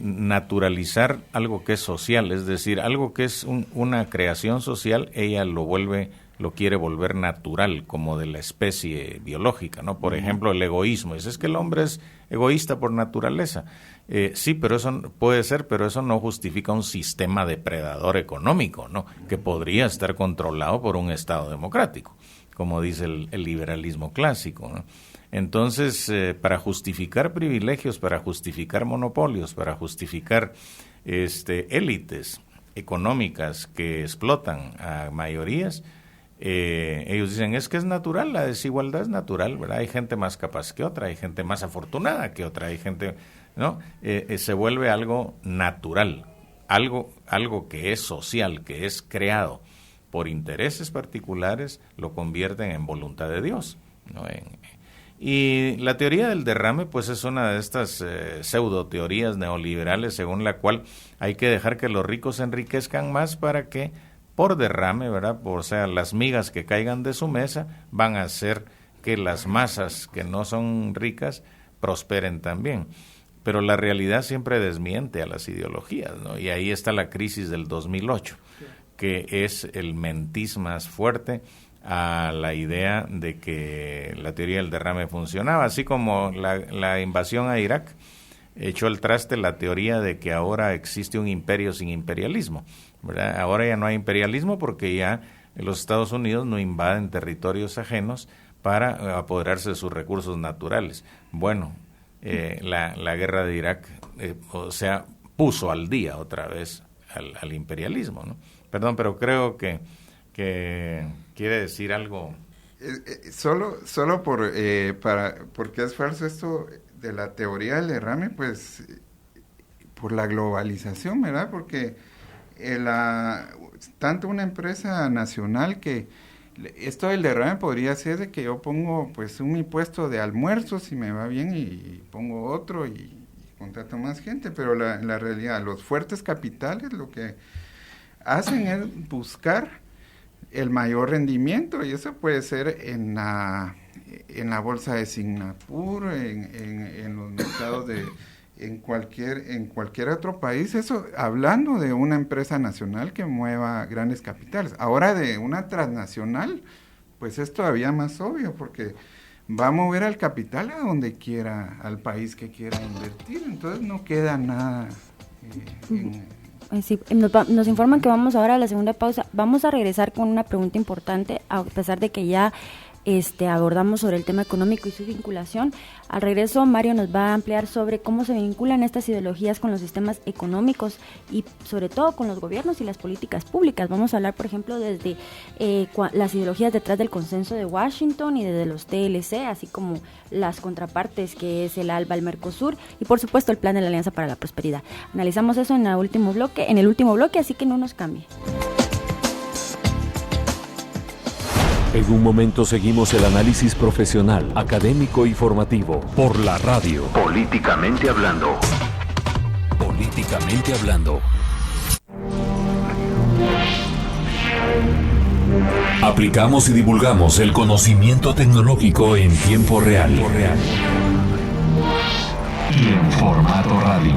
naturalizar algo que es social, es decir, algo que es una creación social, ella lo quiere volver natural, como de la especie biológica, ¿no? Por ejemplo, el egoísmo. Es que el hombre es egoísta por naturaleza. Sí, pero eso puede ser, pero eso no justifica un sistema depredador económico, ¿no? Que podría estar controlado por un Estado democrático, como dice el liberalismo clásico, ¿no? Entonces, para justificar privilegios, para justificar monopolios, para justificar élites económicas que explotan a mayorías, ellos dicen, es que es natural, la desigualdad es natural, ¿verdad? Hay gente más capaz que otra, hay gente más afortunada que otra, hay gente, ¿no? Se vuelve algo natural, algo que es social, que es creado por intereses particulares, lo convierten en voluntad de Dios, ¿no? Y la teoría del derrame, pues es una de estas pseudo teorías neoliberales según la cual hay que dejar que los ricos se enriquezcan más para que por derrame, ¿verdad? O sea, las migas que caigan de su mesa van a hacer que las masas que no son ricas prosperen también. Pero la realidad siempre desmiente a las ideologías, ¿no? Y ahí está la crisis del 2008, que es el mentis más fuerte a la idea de que la teoría del derrame funcionaba, así como la invasión a Irak echó al traste la teoría de que ahora existe un imperio sin imperialismo, ¿verdad? Ahora ya no hay imperialismo porque ya los Estados Unidos no invaden territorios ajenos para apoderarse de sus recursos naturales. Bueno, la guerra de Irak, o sea, puso al día otra vez al imperialismo, ¿no? Perdón, pero creo que quiere decir algo. Solo porque es falso esto de la teoría del derrame, pues por la globalización, ¿verdad? Porque tanto una empresa nacional que esto del derrame podría ser de que yo pongo pues un impuesto de almuerzos si me va bien y pongo otro y contrato más gente, pero en la realidad los fuertes capitales lo que hacen es buscar el mayor rendimiento, y eso puede ser en la bolsa de Singapur, en los mercados en cualquier otro país. Eso hablando de una empresa nacional que mueva grandes capitales. Ahora de una transnacional, pues es todavía más obvio, porque va a mover al capital a donde quiera, al país que quiera invertir, entonces no queda nada Sí, nos informan que vamos ahora a la segunda pausa. Vamos a regresar con una pregunta importante, a pesar de que ya abordamos sobre el tema económico y su vinculación. Al regreso, Mario nos va a ampliar sobre cómo se vinculan estas ideologías con los sistemas económicos y sobre todo con los gobiernos y las políticas públicas. Vamos a hablar, por ejemplo, desde las ideologías detrás del consenso de Washington y desde los TLC, así como las contrapartes que es el ALBA, el Mercosur y por supuesto el Plan de la Alianza para la Prosperidad. Analizamos eso en el último bloque, así que no nos cambie. En un momento seguimos el análisis profesional, académico y formativo por la radio. Políticamente hablando. Políticamente hablando. Aplicamos y divulgamos el conocimiento tecnológico en tiempo real. Y en formato radio.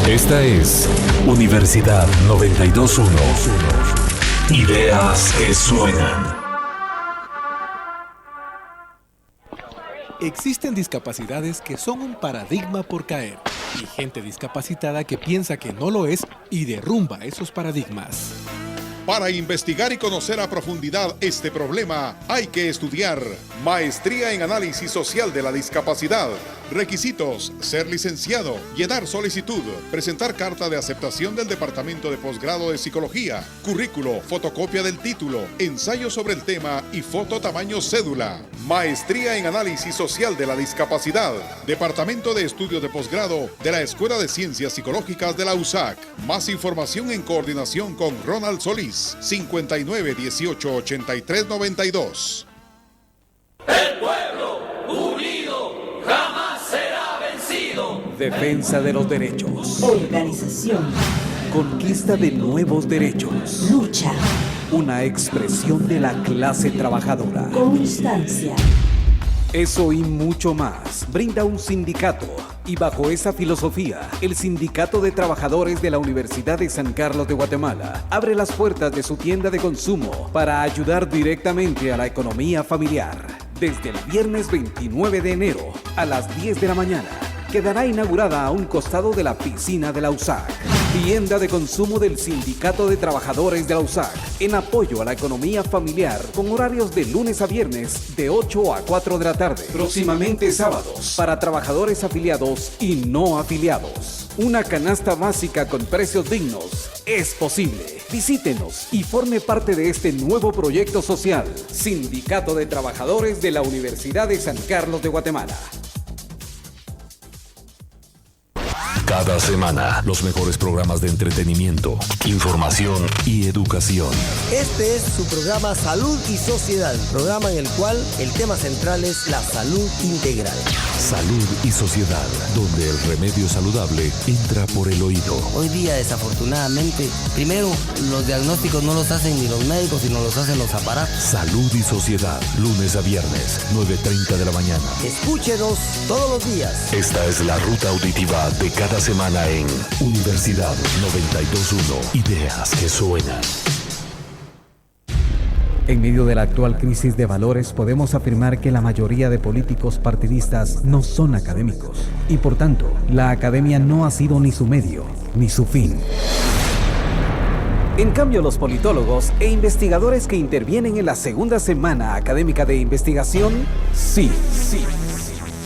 Esta es Universidad 92.1. Ideas que suenan. Existen discapacidades que son un paradigma por caer y gente discapacitada que piensa que no lo es y derrumba esos paradigmas. Para investigar y conocer a profundidad este problema, hay que estudiar Maestría en Análisis Social de la Discapacidad. Requisitos: ser licenciado, llenar solicitud, presentar carta de aceptación del Departamento de Posgrado de Psicología, currículo, fotocopia del título, ensayo sobre el tema y foto tamaño cédula. Maestría en Análisis Social de la Discapacidad, Departamento de Estudios de Posgrado de la Escuela de Ciencias Psicológicas de la USAC. Más información en coordinación con Ronald Solís, 59 18 83 92. El pueblo unido jamás será vencido. Defensa de los derechos. Organización. Conquista de nuevos derechos. Lucha. Una expresión de la clase trabajadora. Constancia. Eso y mucho más brinda un sindicato. Y bajo esa filosofía, el Sindicato de Trabajadores de la Universidad de San Carlos de Guatemala abre las puertas de su tienda de consumo para ayudar directamente a la economía familiar. Desde el viernes 29 de enero a las 10 de la mañana, quedará inaugurada a un costado de la piscina de la USAC. Tienda de consumo del Sindicato de Trabajadores de la USAC, en apoyo a la economía familiar, con horarios de lunes a viernes, de 8 a 4 de la tarde. Próximamente sábados, para trabajadores afiliados y no afiliados. Una canasta básica con precios dignos es posible. Visítenos y forme parte de este nuevo proyecto social. Sindicato de Trabajadores de la Universidad de San Carlos de Guatemala. Cada semana, los mejores programas de entretenimiento, información y educación. Este es su programa Salud y Sociedad, programa en el cual el tema central es la salud integral. Salud y Sociedad, donde el remedio saludable entra por el oído. Hoy día, desafortunadamente, primero, los diagnósticos no los hacen ni los médicos, sino los hacen los aparatos. Salud y Sociedad, lunes a viernes, 9:30 de la mañana. Escúchenos todos los días. Esta es la ruta auditiva de cada semana en Universidad 92.1. Ideas que suenan. En medio de la actual crisis de valores, podemos afirmar que la mayoría de políticos partidistas no son académicos y, por tanto, la academia no ha sido ni su medio ni su fin. En cambio, los politólogos e investigadores que intervienen en la segunda semana académica de investigación, sí.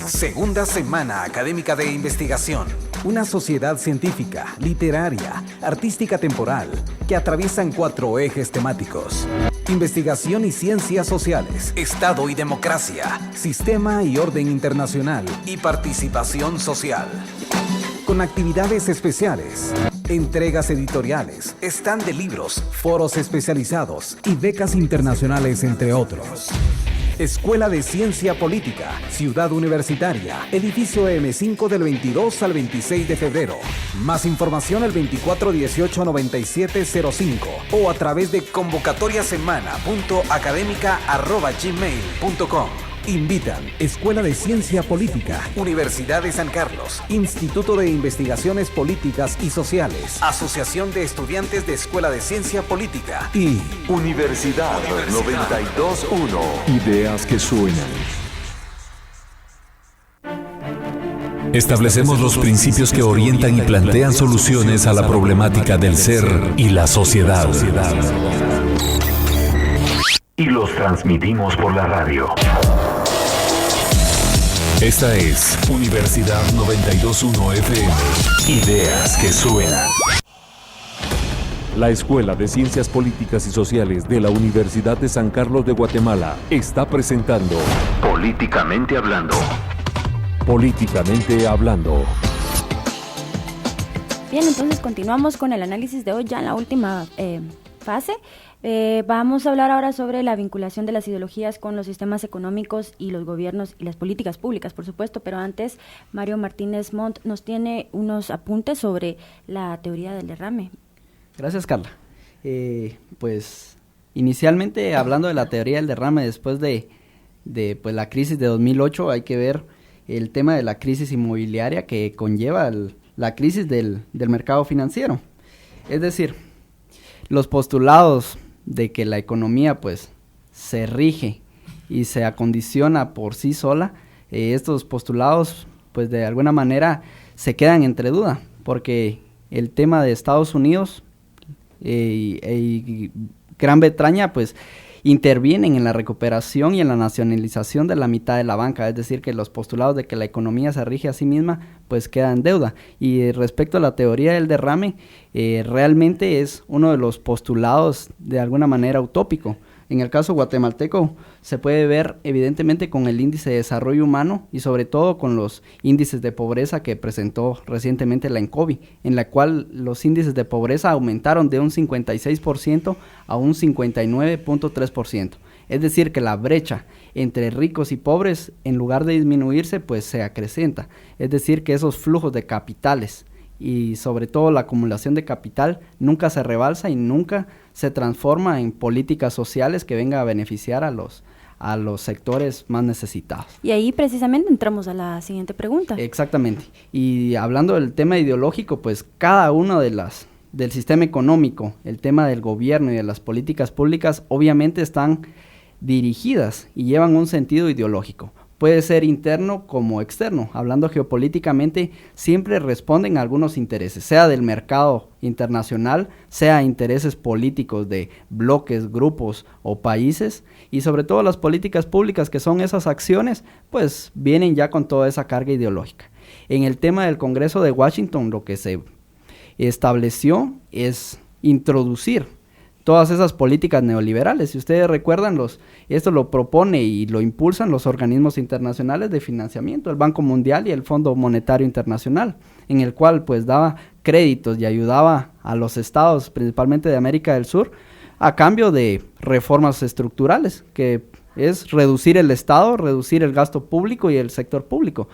Segunda Semana Académica de Investigación. Una sociedad científica, literaria, artística temporal, que atraviesan 4 ejes temáticos: investigación y ciencias sociales, Estado y democracia, sistema y orden internacional y participación social. Con actividades especiales, entregas editoriales, stand de libros, foros especializados y becas internacionales, entre otros. Escuela de Ciencia Política, Ciudad Universitaria, edificio M5 del 22 al 26 de febrero. Más información al 2418-9705 o a través de convocatoriasemana.academica@gmail.com. Invitan Escuela de Ciencia Política, Universidad de San Carlos, Instituto de Investigaciones Políticas y Sociales, Asociación de Estudiantes de Escuela de Ciencia Política y Universidad 92.1. Ideas que suenan. Establecemos los principios que orientan y plantean soluciones a la problemática del ser y la sociedad. Y los transmitimos por la radio. Esta es Universidad 92.1 FM. Ideas que suenan. La Escuela de Ciencias Políticas y Sociales de la Universidad de San Carlos de Guatemala está presentando Políticamente Hablando. Políticamente Hablando. Bien, entonces continuamos con el análisis de hoy, ya en la última fase. Vamos a hablar ahora sobre la vinculación de las ideologías con los sistemas económicos y los gobiernos y las políticas públicas, por supuesto, pero antes Mario Martínez Montt nos tiene unos apuntes sobre la teoría del derrame. Gracias, Carla. Pues inicialmente, hablando de la teoría del derrame, después de pues, la crisis de 2008, hay que ver el tema de la crisis inmobiliaria que conlleva la crisis del mercado financiero. Es decir, los postulados de que la economía pues se rige y se acondiciona por sí sola, estos postulados pues de alguna manera se quedan entre duda, porque el tema de Estados Unidos y Gran Bretaña pues intervienen en la recuperación y en la nacionalización de la mitad de la banca, es decir, que los postulados de que la economía se rige a sí misma, pues queda en deuda. Y respecto a la teoría del derrame, realmente es uno de los postulados de alguna manera utópico. En el caso guatemalteco se puede ver evidentemente con el índice de desarrollo humano y sobre todo con los índices de pobreza que presentó recientemente la ENCOBI, en la cual los índices de pobreza aumentaron de un 56% a un 59.3%. Es decir, que la brecha entre ricos y pobres, en lugar de disminuirse, pues se acrecenta. Es decir, que esos flujos de capitales y sobre todo la acumulación de capital nunca se rebalsa y nunca se transforma en políticas sociales que venga a beneficiar a los sectores más necesitados. Y ahí precisamente entramos a la siguiente pregunta. Exactamente. Y hablando del tema ideológico, pues cada uno del sistema económico, el tema del gobierno y de las políticas públicas obviamente están dirigidas y llevan un sentido ideológico. Puede ser interno como externo. Hablando geopolíticamente, siempre responden a algunos intereses, sea del mercado internacional, sea intereses políticos de bloques, grupos o países, y sobre todo las políticas públicas, que son esas acciones, pues vienen ya con toda esa carga ideológica. En el tema del Congreso de Washington, lo que se estableció es introducir todas esas políticas neoliberales. Si ustedes recuerdan, esto lo propone y lo impulsan los organismos internacionales de financiamiento, el Banco Mundial y el Fondo Monetario Internacional, en el cual pues daba créditos y ayudaba a los estados, principalmente de América del Sur, a cambio de reformas estructurales, que es reducir el Estado, reducir el gasto público y el sector público,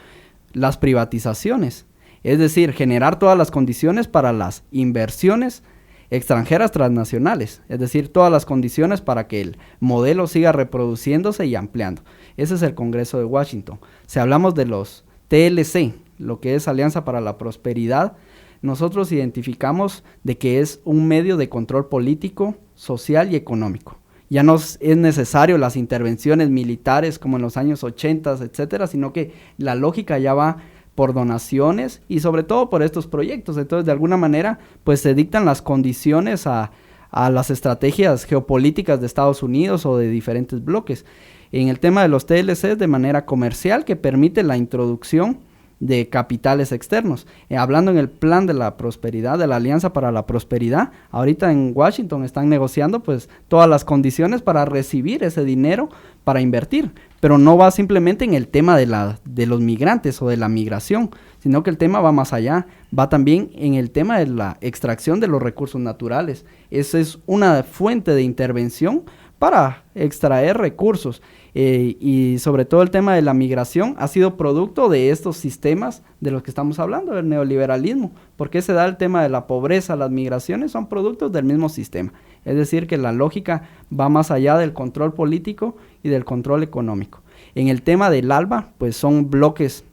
las privatizaciones, es decir, generar todas las condiciones para las inversiones extranjeras transnacionales, es decir, todas las condiciones para que el modelo siga reproduciéndose y ampliando. Ese es el Congreso de Washington. Si hablamos de los TLC, lo que es Alianza para la Prosperidad, nosotros identificamos de que es un medio de control político, social y económico. Ya no es necesario las intervenciones militares como en los años 80, etcétera, sino que la lógica ya va por donaciones y sobre todo por estos proyectos. Entonces, de alguna manera, pues se dictan las condiciones a las estrategias geopolíticas de Estados Unidos o de diferentes bloques. En el tema de los TLC, de manera comercial, que permite la introducción de capitales externos. Hablando en el plan de la prosperidad, de la Alianza para la Prosperidad, ahorita en Washington están negociando pues todas las condiciones para recibir ese dinero para invertir, pero no va simplemente en el tema de los migrantes o de la migración, sino que el tema va más allá, va también en el tema de la extracción de los recursos naturales. Esa es una fuente de intervención para extraer recursos. Y sobre todo el tema de la migración ha sido producto de estos sistemas de los que estamos hablando, del neoliberalismo. ¿Por qué se da el tema de la pobreza? Las migraciones son productos del mismo sistema. Es decir, que la lógica va más allá del control político y del control económico. En el tema del ALBA, pues son bloques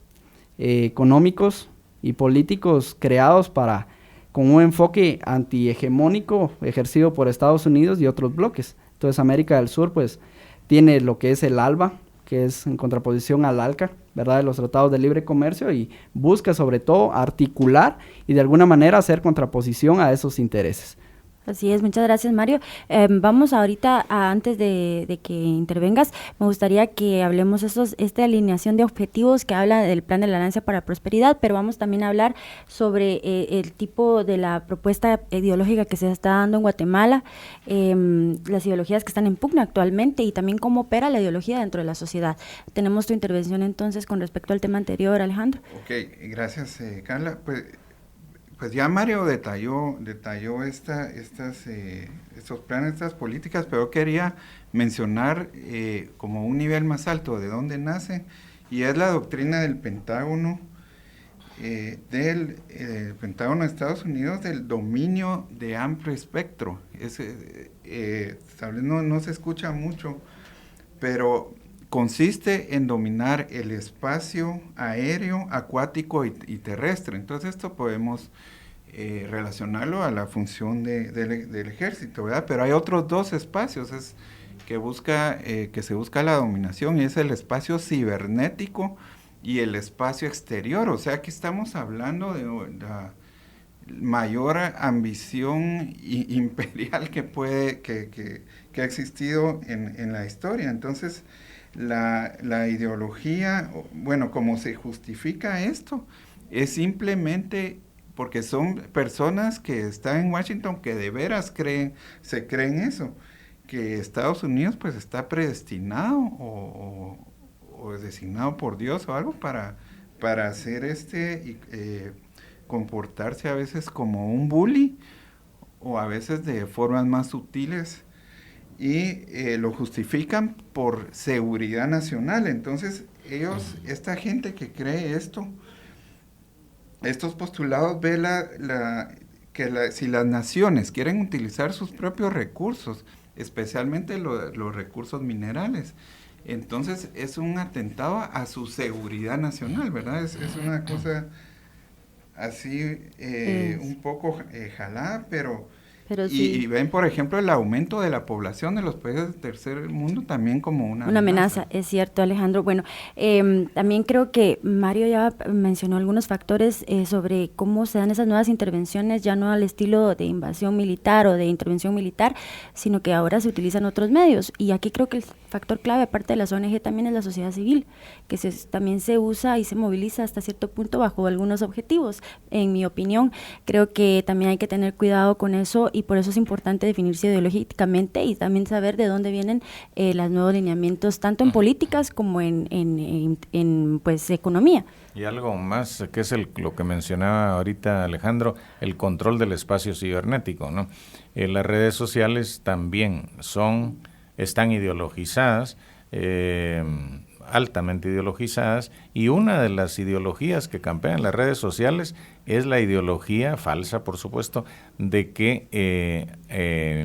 económicos y políticos creados con un enfoque antihegemónico ejercido por Estados Unidos y otros bloques. Entonces América del Sur, pues, tiene lo que es el ALBA, que es en contraposición al ALCA, ¿verdad?, de los tratados de libre comercio, y busca sobre todo articular y de alguna manera hacer contraposición a esos intereses. Así es, muchas gracias, Mario. Vamos ahorita, antes de que intervengas, me gustaría que hablemos esta alineación de objetivos que habla del Plan de la Alianza para la Prosperidad, pero vamos también a hablar sobre el tipo de la propuesta ideológica que se está dando en Guatemala, las ideologías que están en pugna actualmente y también cómo opera la ideología dentro de la sociedad. Tenemos tu intervención entonces con respecto al tema anterior, Alejandro. Ok, gracias, Carla. Pues ya Mario detalló estos planes, estas políticas, pero quería mencionar como un nivel más alto de dónde nace, y es la doctrina del Pentágono, del Pentágono de Estados Unidos, del dominio de amplio espectro. Tal vez no se escucha mucho, pero consiste en dominar el espacio aéreo, acuático y terrestre. Entonces esto podemos relacionarlo a la función del ejército, ¿verdad? Pero hay otros dos espacios que se busca la dominación, y es el espacio cibernético y el espacio exterior. O sea, aquí estamos hablando de la mayor ambición imperial que ha existido en la historia. Entonces, la ideología, bueno, como se justifica esto, es simplemente porque son personas que están en Washington que de veras se creen eso, que Estados Unidos pues está predestinado o designado por Dios o algo para hacer comportarse a veces como un bully o a veces de formas más sutiles, y lo justifican por seguridad nacional. Entonces esta gente que cree estos postulados ve si las naciones quieren utilizar sus propios recursos, especialmente los recursos minerales, entonces es un atentado a su seguridad nacional, ¿verdad? Es una cosa así un poco jalada, pero sí. Y ven, por ejemplo, el aumento de la población de los países del tercer mundo también como una amenaza. Es cierto, Alejandro. Bueno, también creo que Mario ya mencionó algunos factores sobre cómo se dan esas nuevas intervenciones, ya no al estilo de invasión militar o de intervención militar, sino que ahora se utilizan otros medios. Y aquí creo que factor clave, aparte de las ONG, también es la sociedad civil, que también se usa y se moviliza hasta cierto punto bajo algunos objetivos. En mi opinión, creo que también hay que tener cuidado con eso, y por eso es importante definirse ideológicamente y también saber de dónde vienen los nuevos lineamientos, tanto en políticas como en pues, economía. Y algo más, que es lo que mencionaba ahorita Alejandro, el control del espacio cibernético, ¿no? Las redes sociales también están ideologizadas, altamente ideologizadas, y una de las ideologías que campean las redes sociales es la ideología falsa, por supuesto, de que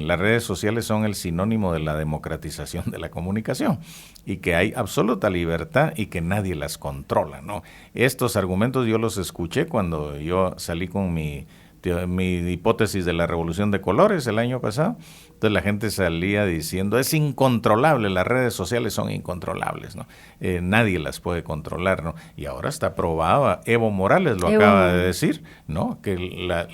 las redes sociales son el sinónimo de la democratización de la comunicación y que hay absoluta libertad y que nadie las controla, ¿no? Estos argumentos yo los escuché cuando yo salí con mi hipótesis de la revolución de colores el año pasado. Entonces la gente salía diciendo, es incontrolable, las redes sociales son incontrolables, ¿no? Nadie las puede controlar, ¿no? Y ahora está probado, Evo Morales lo acaba de decir, ¿no? Que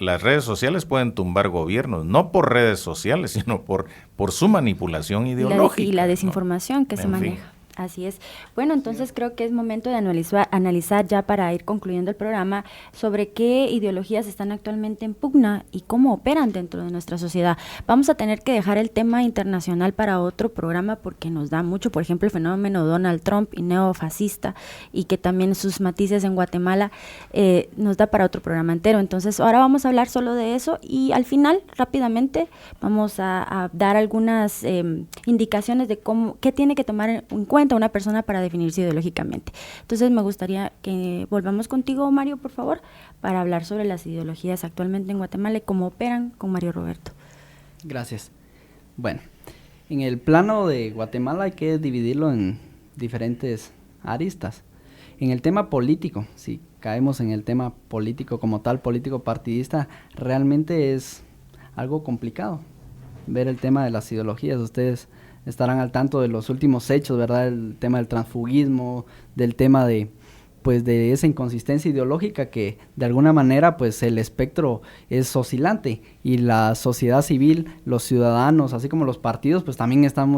las redes sociales pueden tumbar gobiernos, no por redes sociales, sino por su manipulación ideológica. Y la desinformación, ¿no?, que se maneja. Así es. Bueno, entonces creo que es momento de analizar ya para ir concluyendo el programa sobre qué ideologías están actualmente en pugna y cómo operan dentro de nuestra sociedad. Vamos a tener que dejar el tema internacional para otro programa porque nos da mucho, por ejemplo, el fenómeno Donald Trump y neofascista, y que también sus matices en Guatemala nos da para otro programa entero. Entonces ahora vamos a hablar solo de eso y al final, rápidamente, vamos a dar algunas indicaciones de qué tiene que tomar en cuenta una persona para definirse ideológicamente. Entonces me gustaría que volvamos contigo, Mario, por favor, para hablar sobre las ideologías actualmente en Guatemala y cómo operan con Mario Roberto. Gracias. Bueno, en el plano de Guatemala hay que dividirlo en diferentes aristas. En el tema político, si caemos en el tema político como tal, político partidista, realmente es algo complicado ver el tema de las ideologías. Ustedes estarán al tanto de los últimos hechos, ¿verdad? El tema del transfugismo, del tema de esa inconsistencia ideológica que de alguna manera pues el espectro es oscilante y la sociedad civil, los ciudadanos, así como los partidos, pues también están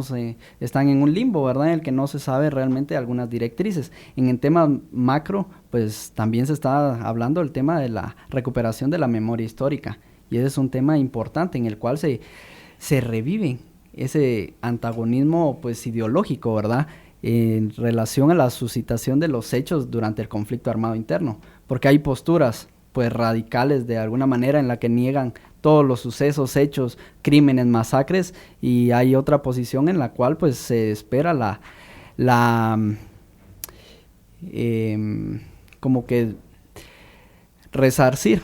en un limbo, ¿verdad? En el que no se sabe realmente algunas directrices. En el tema macro, pues también se está hablando del tema de la recuperación de la memoria histórica, y ese es un tema importante en el cual se revive ese antagonismo pues ideológico, ¿verdad?, en relación a la suscitación de los hechos durante el conflicto armado interno, porque hay posturas pues radicales de alguna manera en la que niegan todos los sucesos, hechos, crímenes, masacres, y hay otra posición en la cual pues se espera como que resarcir,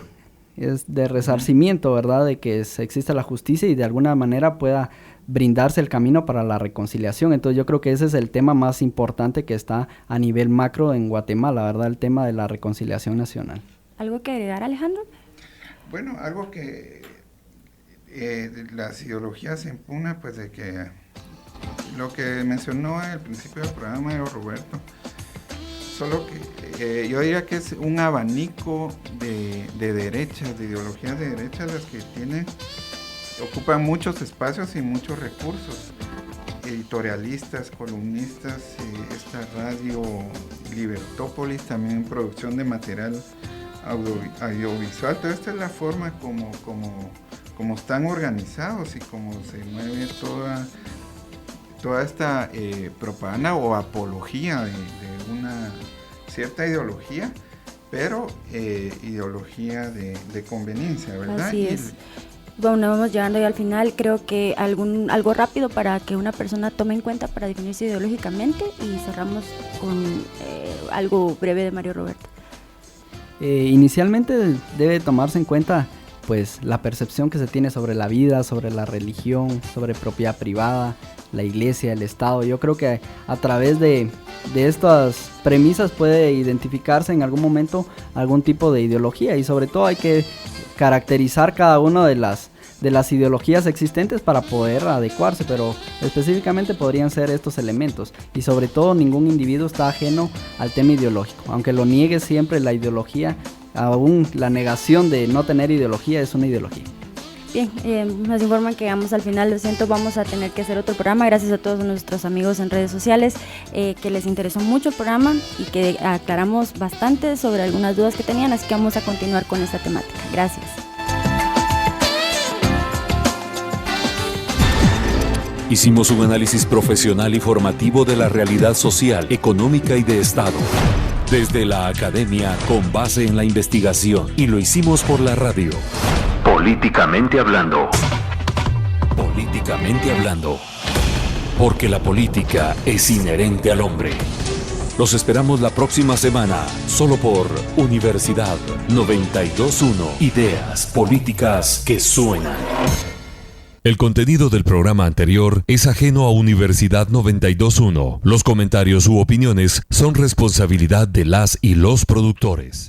es de resarcimiento, ¿verdad?, de que exista la justicia y de alguna manera pueda brindarse el camino para la reconciliación. Entonces yo creo que ese es el tema más importante que está a nivel macro en Guatemala, ¿verdad?, el tema de la reconciliación nacional. ¿Algo que agregar, Alejandro? Bueno, algo que las ideologías se impugnan, pues de que lo que mencionó al principio del programa de Roberto, solo que yo diría que es un abanico de derechas, de ideologías de derechas las que ocupan muchos espacios y muchos recursos, editorialistas, columnistas, esta radio Libertópolis, también producción de material audiovisual. Toda esta es la forma como están organizados y como se mueve toda esta propaganda o apología de una cierta ideología, pero ideología de conveniencia, ¿verdad? Así es. Bueno, vamos llegando ya al final. Creo que algo rápido para que una persona tome en cuenta para definirse ideológicamente, y cerramos con algo breve de Mario Roberto. Inicialmente debe tomarse en cuenta pues la percepción que se tiene sobre la vida, sobre la religión, sobre propiedad privada, la iglesia, el Estado. Yo creo que a través de estas premisas puede identificarse en algún momento algún tipo de ideología, y sobre todo hay que caracterizar cada una de las ideologías existentes para poder adecuarse, pero específicamente podrían ser estos elementos, y sobre todo ningún individuo está ajeno al tema ideológico, aunque lo niegue siempre la ideología, aún la negación de no tener ideología es una ideología. Bien, nos informan que llegamos al final, lo siento, vamos a tener que hacer otro programa. Gracias a todos nuestros amigos en redes sociales que les interesó mucho el programa y que aclaramos bastante sobre algunas dudas que tenían, así que vamos a continuar con esta temática. Gracias. Hicimos un análisis profesional y formativo de la realidad social, económica y de Estado. Desde la academia, con base en la investigación, y lo hicimos por la radio. Políticamente hablando. Políticamente hablando. Porque la política es inherente al hombre. Los esperamos la próxima semana, solo por Universidad 92.1. Ideas políticas que suenan. El contenido del programa anterior es ajeno a Universidad 92.1. Los comentarios u opiniones son responsabilidad de las y los productores.